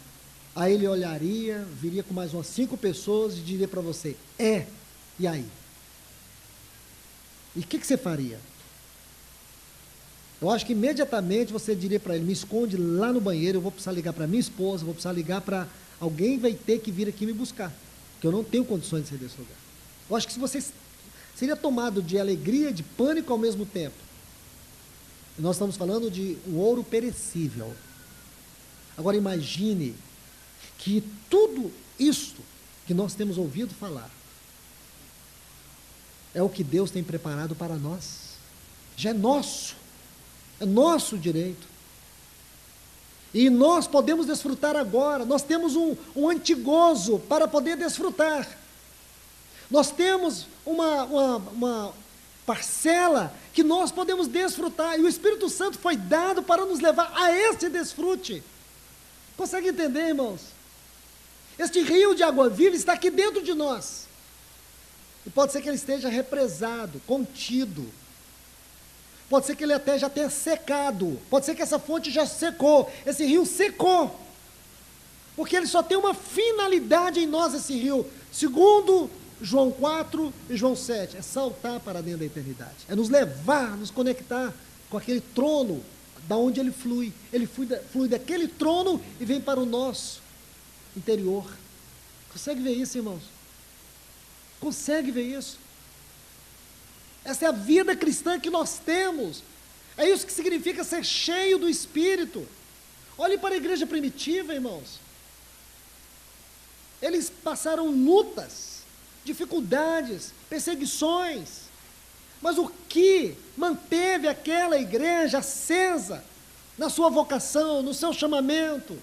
A: Aí ele olharia, viria com mais umas 5 pessoas e diria para você, e aí? E o que você faria? Eu acho que imediatamente você diria para ele, me esconde lá no banheiro, eu vou precisar ligar para minha esposa, vou precisar ligar para alguém, vai ter que vir aqui me buscar, porque eu não tenho condições de sair desse lugar. Eu acho que se você seria tomado de alegria e de pânico ao mesmo tempo. E nós estamos falando de um ouro perecível. Agora imagine que tudo isto que nós temos ouvido falar é o que Deus tem preparado para nós. Já é nosso direito. E nós podemos desfrutar agora, nós temos um antigozo para poder desfrutar. Nós temos uma parcela que nós podemos desfrutar, e o Espírito Santo foi dado para nos levar a esse desfrute. Consegue entender, irmãos? Este rio de água viva está aqui dentro de nós. E pode ser que ele esteja represado, contido. Pode ser que ele até já tenha secado. Pode ser que essa fonte já secou. Esse rio secou. Porque ele só tem uma finalidade em nós, esse rio. Segundo João 4 e João 7. É saltar para dentro da eternidade. É nos levar, nos conectar com aquele trono da onde ele flui. Ele flui daquele trono e vem para o nosso interior. Consegue ver isso, irmãos? Consegue ver isso? Essa é a vida cristã que nós temos. É isso que significa ser cheio do Espírito. Olhe para a igreja primitiva, irmãos. Eles passaram lutas, dificuldades, perseguições. Mas o que manteve aquela igreja acesa na sua vocação, no seu chamamento,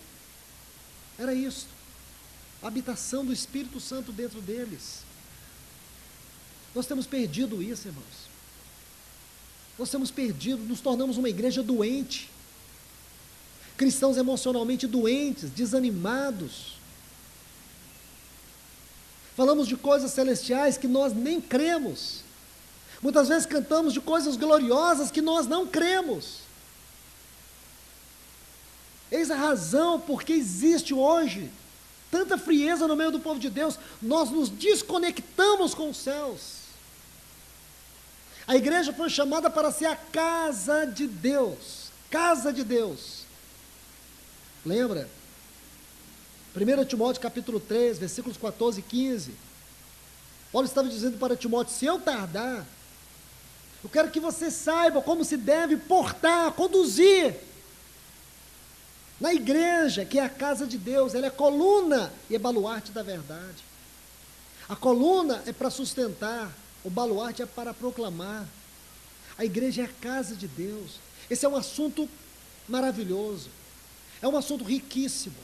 A: era isso. A habitação do Espírito Santo dentro deles. Nós temos perdido isso, irmãos. Nós temos perdido, nos tornamos uma igreja doente. Cristãos emocionalmente doentes, desanimados. Falamos de coisas celestiais que nós nem cremos. Muitas vezes cantamos de coisas gloriosas que nós não cremos. Eis a razão porque existe hoje tanta frieza no meio do povo de Deus. Nós nos desconectamos com os céus. A igreja foi chamada para ser a casa de Deus. Casa de Deus. Lembra? 1 Timóteo capítulo 3, versículos 14 e 15. Paulo estava dizendo para Timóteo, se eu tardar, eu quero que você saiba como se deve portar, conduzir na igreja, que é a casa de Deus. Ela é coluna e é baluarte da verdade. A coluna é para sustentar, o baluarte é para proclamar. A igreja é a casa de Deus. Esse é um assunto maravilhoso. É um assunto riquíssimo.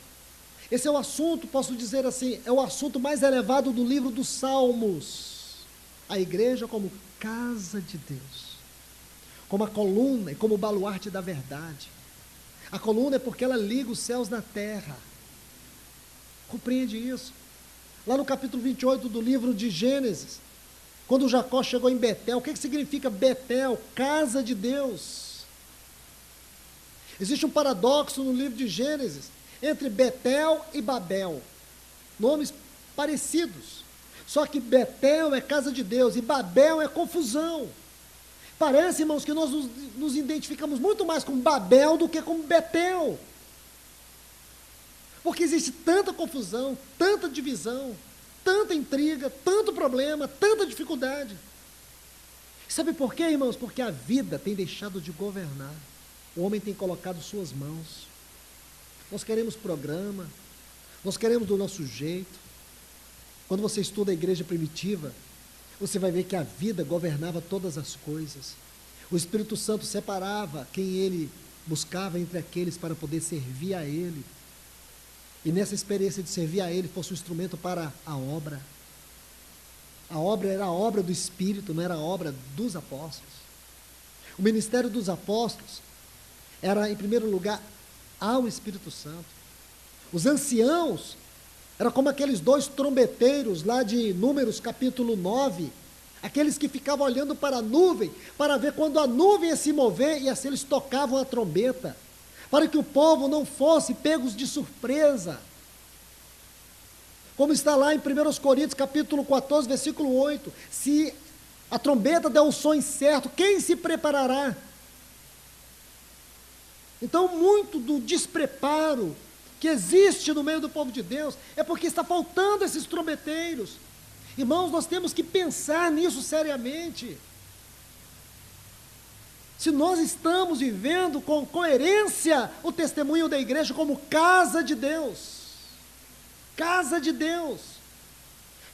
A: Esse é o assunto, posso dizer assim, é o assunto mais elevado do livro dos Salmos. A igreja como casa de Deus. Como a coluna e como o baluarte da verdade. A coluna é porque ela liga os céus na terra. Compreende isso? Lá no capítulo 28 do livro de Gênesis, quando Jacó chegou em Betel, o que significa Betel? Casa de Deus. Existe um paradoxo no livro de Gênesis entre Betel e Babel. Nomes parecidos. Só que Betel é casa de Deus e Babel é confusão. Parece, irmãos, que nós nos identificamos muito mais com Babel do que com Betel. Porque existe tanta confusão, tanta divisão, tanta intriga, tanto problema, tanta dificuldade. Sabe por quê, irmãos? Porque a vida tem deixado de governar. O homem tem colocado suas mãos. Nós queremos programa, nós queremos do nosso jeito. Quando você estuda a igreja primitiva, você vai ver que a vida governava todas as coisas. O Espírito Santo separava quem ele buscava entre aqueles para poder servir a ele. E nessa experiência de servir a ele, fosse um instrumento para a obra. A obra era a obra do Espírito, não era a obra dos apóstolos. O ministério dos apóstolos era, em primeiro lugar, ao Espírito Santo. Os anciãos eram como aqueles dois trombeteiros lá de Números capítulo 9, aqueles que ficavam olhando para a nuvem, para ver quando a nuvem ia se mover, e assim eles tocavam a trombeta, para que o povo não fosse pegos de surpresa. Como está lá em 1 Coríntios capítulo 14, versículo 8, se a trombeta der um som incerto, quem se preparará? Então, muito do despreparo que existe no meio do povo de Deus é porque está faltando esses trombeteiros. Irmãos, nós temos que pensar nisso seriamente. Se nós estamos vivendo com coerência o testemunho da igreja como casa de Deus,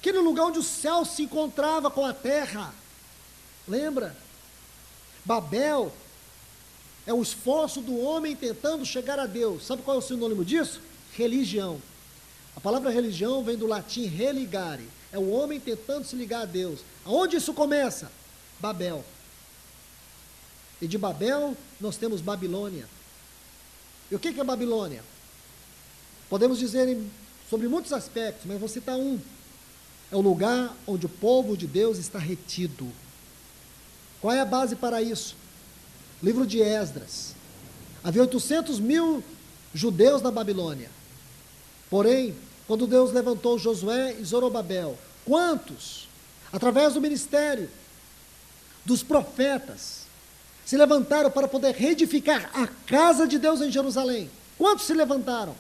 A: aquele lugar onde o céu se encontrava com a terra, lembra? Babel é o esforço do homem tentando chegar a Deus. Sabe qual é o sinônimo disso? Religião. A palavra religião vem do latim religare, é o homem tentando se ligar a Deus. Aonde isso começa? Babel. E de Babel nós temos Babilônia. E o que é Babilônia? Podemos dizer sobre muitos aspectos, mas vou citar um. É o lugar onde o povo de Deus está retido. Qual é a base para isso? Livro de Esdras. Havia 800 mil judeus na Babilônia. Porém, quando Deus levantou Josué e Zorobabel, quantos, através do ministério dos profetas, se levantaram para poder reedificar a casa de Deus em Jerusalém? Quantos se levantaram?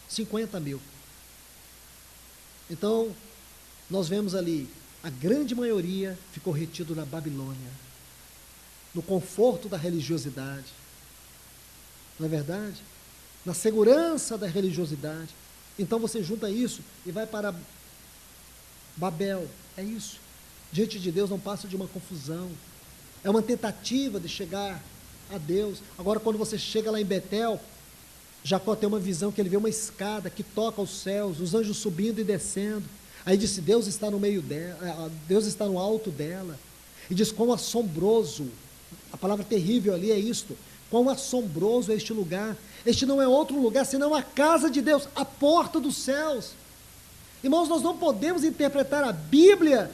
A: 50 mil. Então, nós vemos ali, a grande maioria ficou retido na Babilônia, no conforto da religiosidade, não é verdade? Na segurança da religiosidade. Então você junta isso e vai para Babel, é isso. Diante de Deus não passa de uma confusão, é uma tentativa de chegar a Deus. Agora, quando você chega lá em Betel, Jacó tem uma visão que ele vê uma escada que toca os céus, os anjos subindo e descendo. Aí disse, Deus está no meio dela, Deus está no alto dela. E diz, quão assombroso, a palavra terrível ali é isto, quão assombroso é este lugar. Este não é outro lugar, senão a casa de Deus, a porta dos céus. Irmãos, nós não podemos interpretar a Bíblia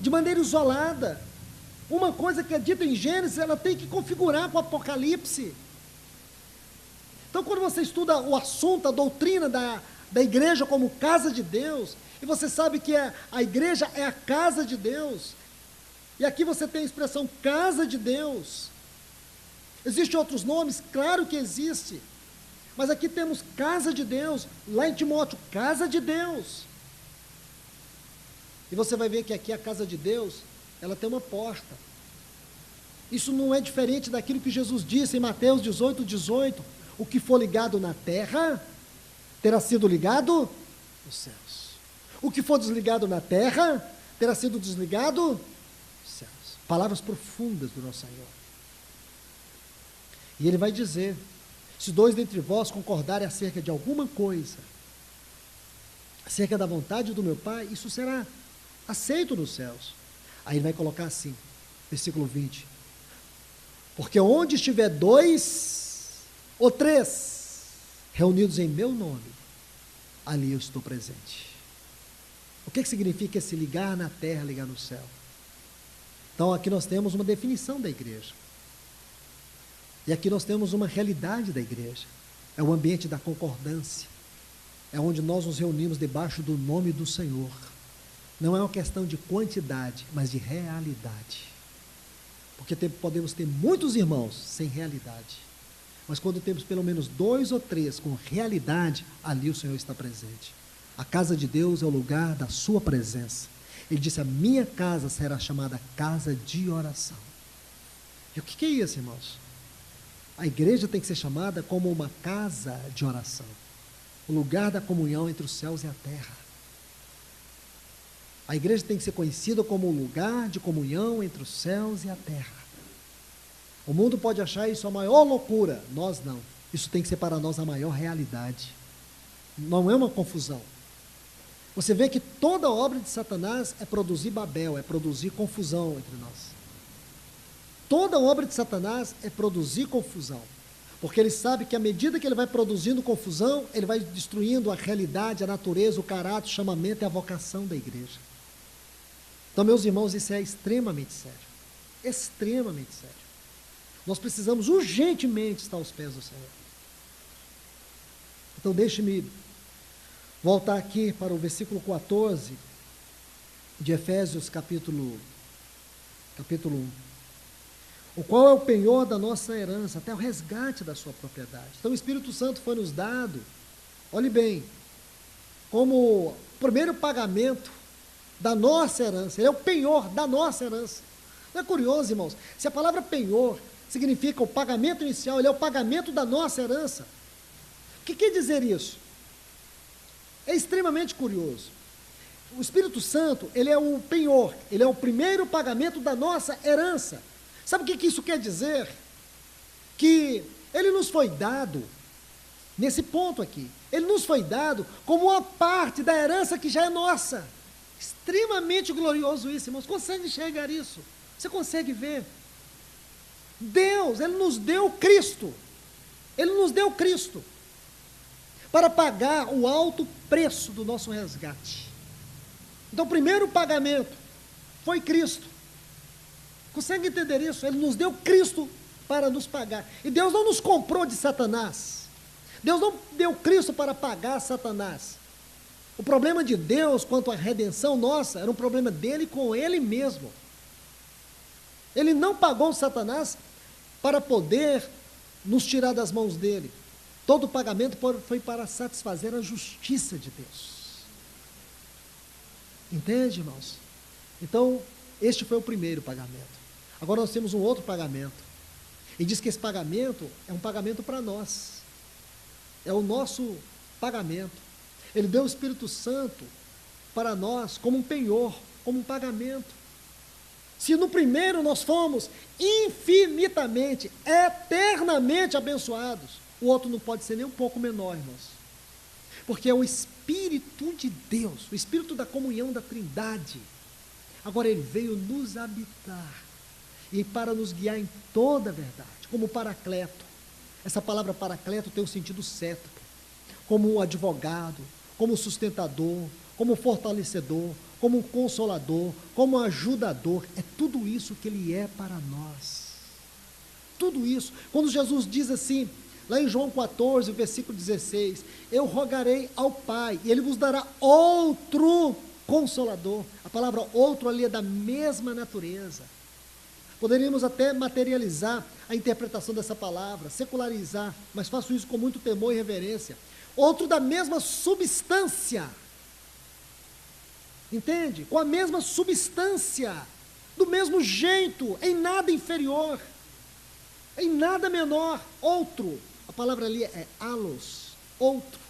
A: de maneira isolada. Uma coisa que é dita em Gênesis, ela tem que configurar com o Apocalipse. Então, quando você estuda o assunto, a doutrina da igreja como casa de Deus, e você sabe que a igreja é a casa de Deus, e aqui você tem a expressão casa de Deus. Existem outros nomes? Claro que existe, mas aqui temos casa de Deus, lá em Timóteo, casa de Deus. E você vai ver que aqui a casa de Deus, ela tem uma porta. Isso não é diferente daquilo que Jesus disse em Mateus 18, 18. O que for ligado na terra, terá sido ligado nos céus. O que for desligado na terra, terá sido desligado nos céus. Palavras profundas do nosso Senhor. E ele vai dizer, se dois dentre vós concordarem acerca de alguma coisa, acerca da vontade do meu Pai, isso será aceito nos céus. Aí ele vai colocar assim, versículo 20. Porque onde estiver dois ou três reunidos em meu nome, ali eu estou presente. O que significa esse ligar na terra, ligar no céu? Então aqui nós temos uma definição da igreja. E aqui nós temos uma realidade da igreja. É o ambiente da concordância. É onde nós nos reunimos debaixo do nome do Senhor. Não é uma questão de quantidade, mas de realidade. Porque podemos ter muitos irmãos sem realidade. Mas quando temos pelo menos dois ou três com realidade, ali o Senhor está presente. A casa de Deus é o lugar da sua presença. Ele disse, a minha casa será chamada casa de oração. E o que é isso, irmãos? A igreja tem que ser chamada como uma casa de oração. O lugar da comunhão entre os céus e a terra. A igreja tem que ser conhecida como um lugar de comunhão entre os céus e a terra. O mundo pode achar isso a maior loucura, nós não. Isso tem que ser para nós a maior realidade. Não é uma confusão. Você vê que toda obra de Satanás é produzir Babel, é produzir confusão entre nós. Toda obra de Satanás é produzir confusão. Porque ele sabe que à medida que ele vai produzindo confusão, ele vai destruindo a realidade, a natureza, o caráter, o chamamento e a vocação da igreja. Então, meus irmãos, isso é extremamente sério. Extremamente sério. Nós precisamos urgentemente estar aos pés do Senhor. Então, deixe-me voltar aqui para o versículo 14 de Efésios, capítulo 1. O qual é o penhor da nossa herança, até o resgate da sua propriedade. Então, o Espírito Santo foi nos dado, olhe bem, como o primeiro pagamento da nossa herança. Ele é o penhor da nossa herança. Não é curioso, irmãos? Se a palavra penhor significa o pagamento inicial, ele é o pagamento da nossa herança. O que quer dizer isso? É extremamente curioso. O Espírito Santo, ele é o penhor, ele é o primeiro pagamento da nossa herança. Sabe o que isso quer dizer? Que ele nos foi dado, nesse ponto aqui, ele nos foi dado como uma parte da herança que já é nossa. Extremamente glorioso isso, irmãos. Consegue enxergar isso? Você consegue ver? Deus, ele nos deu Cristo. Ele nos deu Cristo para pagar o alto preço do nosso resgate. Então, o primeiro pagamento foi Cristo. Consegue entender isso? Ele nos deu Cristo para nos pagar. E Deus não nos comprou de Satanás. Deus não deu Cristo para pagar Satanás. O problema de Deus quanto à redenção nossa era um problema dele com ele mesmo. Ele não pagou Satanás para poder nos tirar das mãos dele. Todo o pagamento foi para satisfazer a justiça de Deus. Entende, irmãos? Então, este foi o primeiro pagamento. Agora nós temos um outro pagamento. E diz que esse pagamento é um pagamento para nós. É o nosso pagamento. Ele deu o Espírito Santo para nós como um penhor, como um pagamento. Se no primeiro nós fomos infinitamente, eternamente abençoados, o outro não pode ser nem um pouco menor, irmãos. Porque é o Espírito de Deus, o Espírito da comunhão da Trindade. Agora ele veio nos habitar e para nos guiar em toda a verdade, como paracleto. Essa palavra paracleto tem um sentido certo, como um advogado, como um sustentador, como um fortalecedor, como um consolador, como um ajudador. É tudo isso que ele é para nós. Tudo isso. Quando Jesus diz assim, lá em João 14, versículo 16, eu rogarei ao Pai, e ele vos dará outro consolador. A palavra outro ali é da mesma natureza. Poderíamos até materializar a interpretação dessa palavra, secularizar, mas faço isso com muito temor e reverência. Outro da mesma substância. Entende? Com a mesma substância, do mesmo jeito, em nada inferior, em nada menor. Outro. A palavra ali é allos, outro.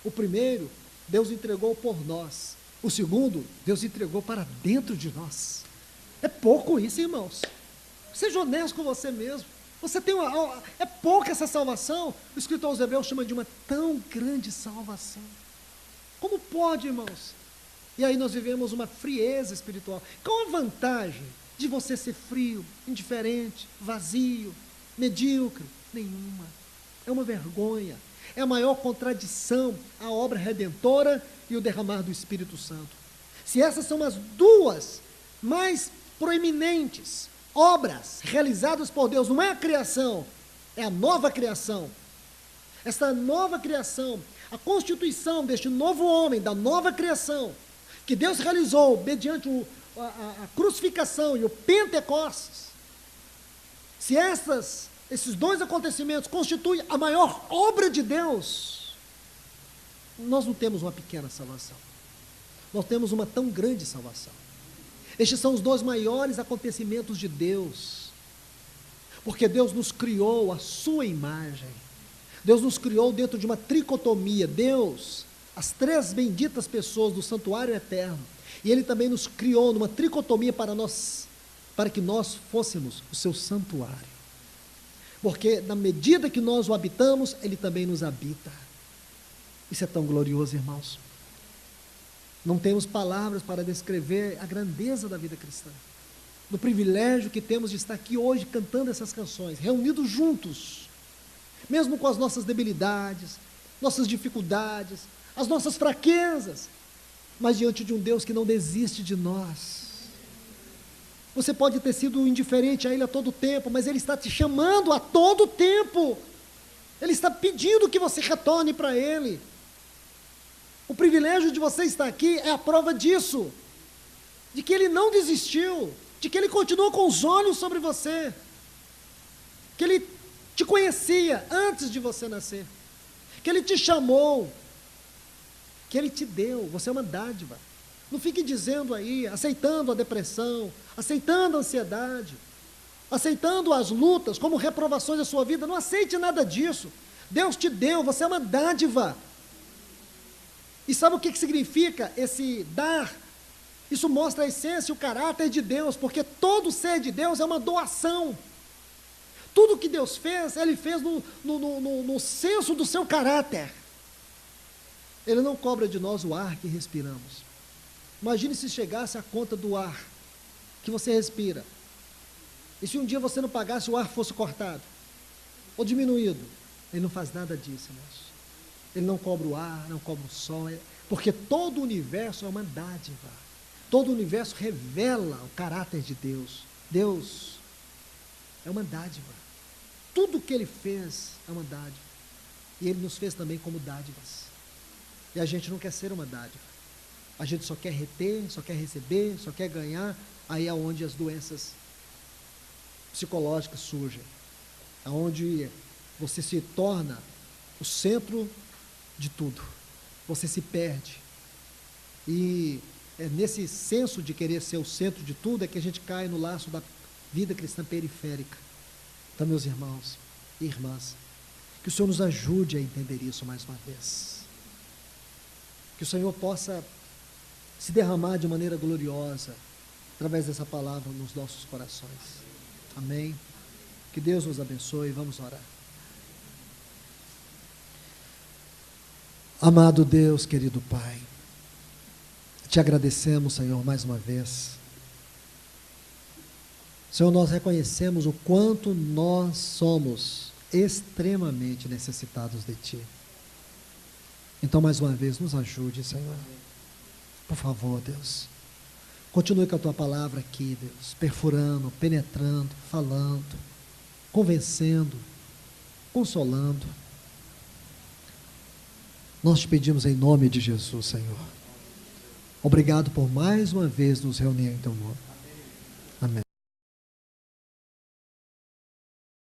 A: O primeiro, Deus entregou por nós. O segundo, Deus entregou para dentro de nós. É pouco isso, irmãos. Seja honesto com você mesmo. Você tem é pouca essa salvação. O escritor aos Hebreus chama de uma tão grande salvação. Como pode, irmãos? E aí nós vivemos uma frieza espiritual. Qual a vantagem de você ser frio, indiferente, vazio, medíocre? Nenhuma. É uma vergonha. É a maior contradição a obra redentora e o derramar do Espírito Santo. Se essas são as duas mais proeminentes obras realizadas por Deus, não é a criação, é a nova criação. Essa nova criação, a constituição deste novo homem, da nova criação, que Deus realizou mediante a crucificação e o Pentecostes. Se esses dois acontecimentos constituem a maior obra de Deus, nós não temos uma pequena salvação, nós temos uma tão grande salvação. Estes são os dois maiores acontecimentos de Deus, porque Deus nos criou à sua imagem, Deus nos criou dentro de uma tricotomia. Deus, as três benditas pessoas do santuário eterno, E Ele também nos criou numa tricotomia para que nós fôssemos o seu santuário. Porque na medida que nós o habitamos, Ele também nos habita. Isso é tão glorioso, irmãos. Não temos palavras para descrever a grandeza da vida cristã, do privilégio que temos de estar aqui hoje cantando essas canções, reunidos juntos, mesmo com as nossas debilidades, nossas dificuldades, as nossas fraquezas, mas diante de um Deus que não desiste de nós. Você pode ter sido indiferente a Ele a todo tempo, mas Ele está te chamando a todo tempo. Ele está pedindo que você retorne para Ele. O privilégio de você estar aqui é a prova disso, de que Ele não desistiu, de que Ele continua com os olhos sobre você, que Ele te conhecia antes de você nascer, que Ele te chamou, que Ele te deu. Você é uma dádiva. Não fique dizendo aí, aceitando a depressão, aceitando a ansiedade, aceitando as lutas como reprovações da sua vida. Não aceite nada disso. Deus te deu, você é uma dádiva. E sabe o que significa esse dar? Isso mostra a essência e o caráter de Deus, porque todo ser de Deus é uma doação. Tudo que Deus fez, Ele fez no senso do seu caráter. Ele não cobra de nós o ar que respiramos. Imagine se chegasse a conta do ar que você respira, e se um dia você não pagasse, o ar fosse cortado, ou diminuído. Ele não faz nada disso, irmãos. Ele não cobra o ar, não cobra o sol, porque todo o universo é uma dádiva. Todo o universo revela o caráter de Deus. Deus é uma dádiva. Tudo que Ele fez é uma dádiva. E Ele nos fez também como dádivas. E a gente não quer ser uma dádiva. A gente só quer reter, só quer receber, só quer ganhar. Aí é onde as doenças psicológicas surgem. Aonde você se torna o centro de tudo. Você se perde. E é nesse senso de querer ser o centro de tudo é que a gente cai no laço da vida cristã periférica. Então, meus irmãos e irmãs, que o Senhor nos ajude a entender isso mais uma vez. Que o Senhor possa se derramar de maneira gloriosa através dessa palavra nos nossos corações. Amém? Que Deus nos abençoe. Vamos orar. Amado Deus, querido Pai, te agradecemos, Senhor, mais uma vez. Senhor, nós reconhecemos o quanto nós somos extremamente necessitados de Ti. Então, mais uma vez, nos ajude, Senhor. Por favor, Deus. Continue com a Tua palavra aqui, Deus, perfurando, penetrando, falando, convencendo, consolando. Nós te pedimos em nome de Jesus, Senhor. Obrigado por mais uma vez nos reunir em Teu nome.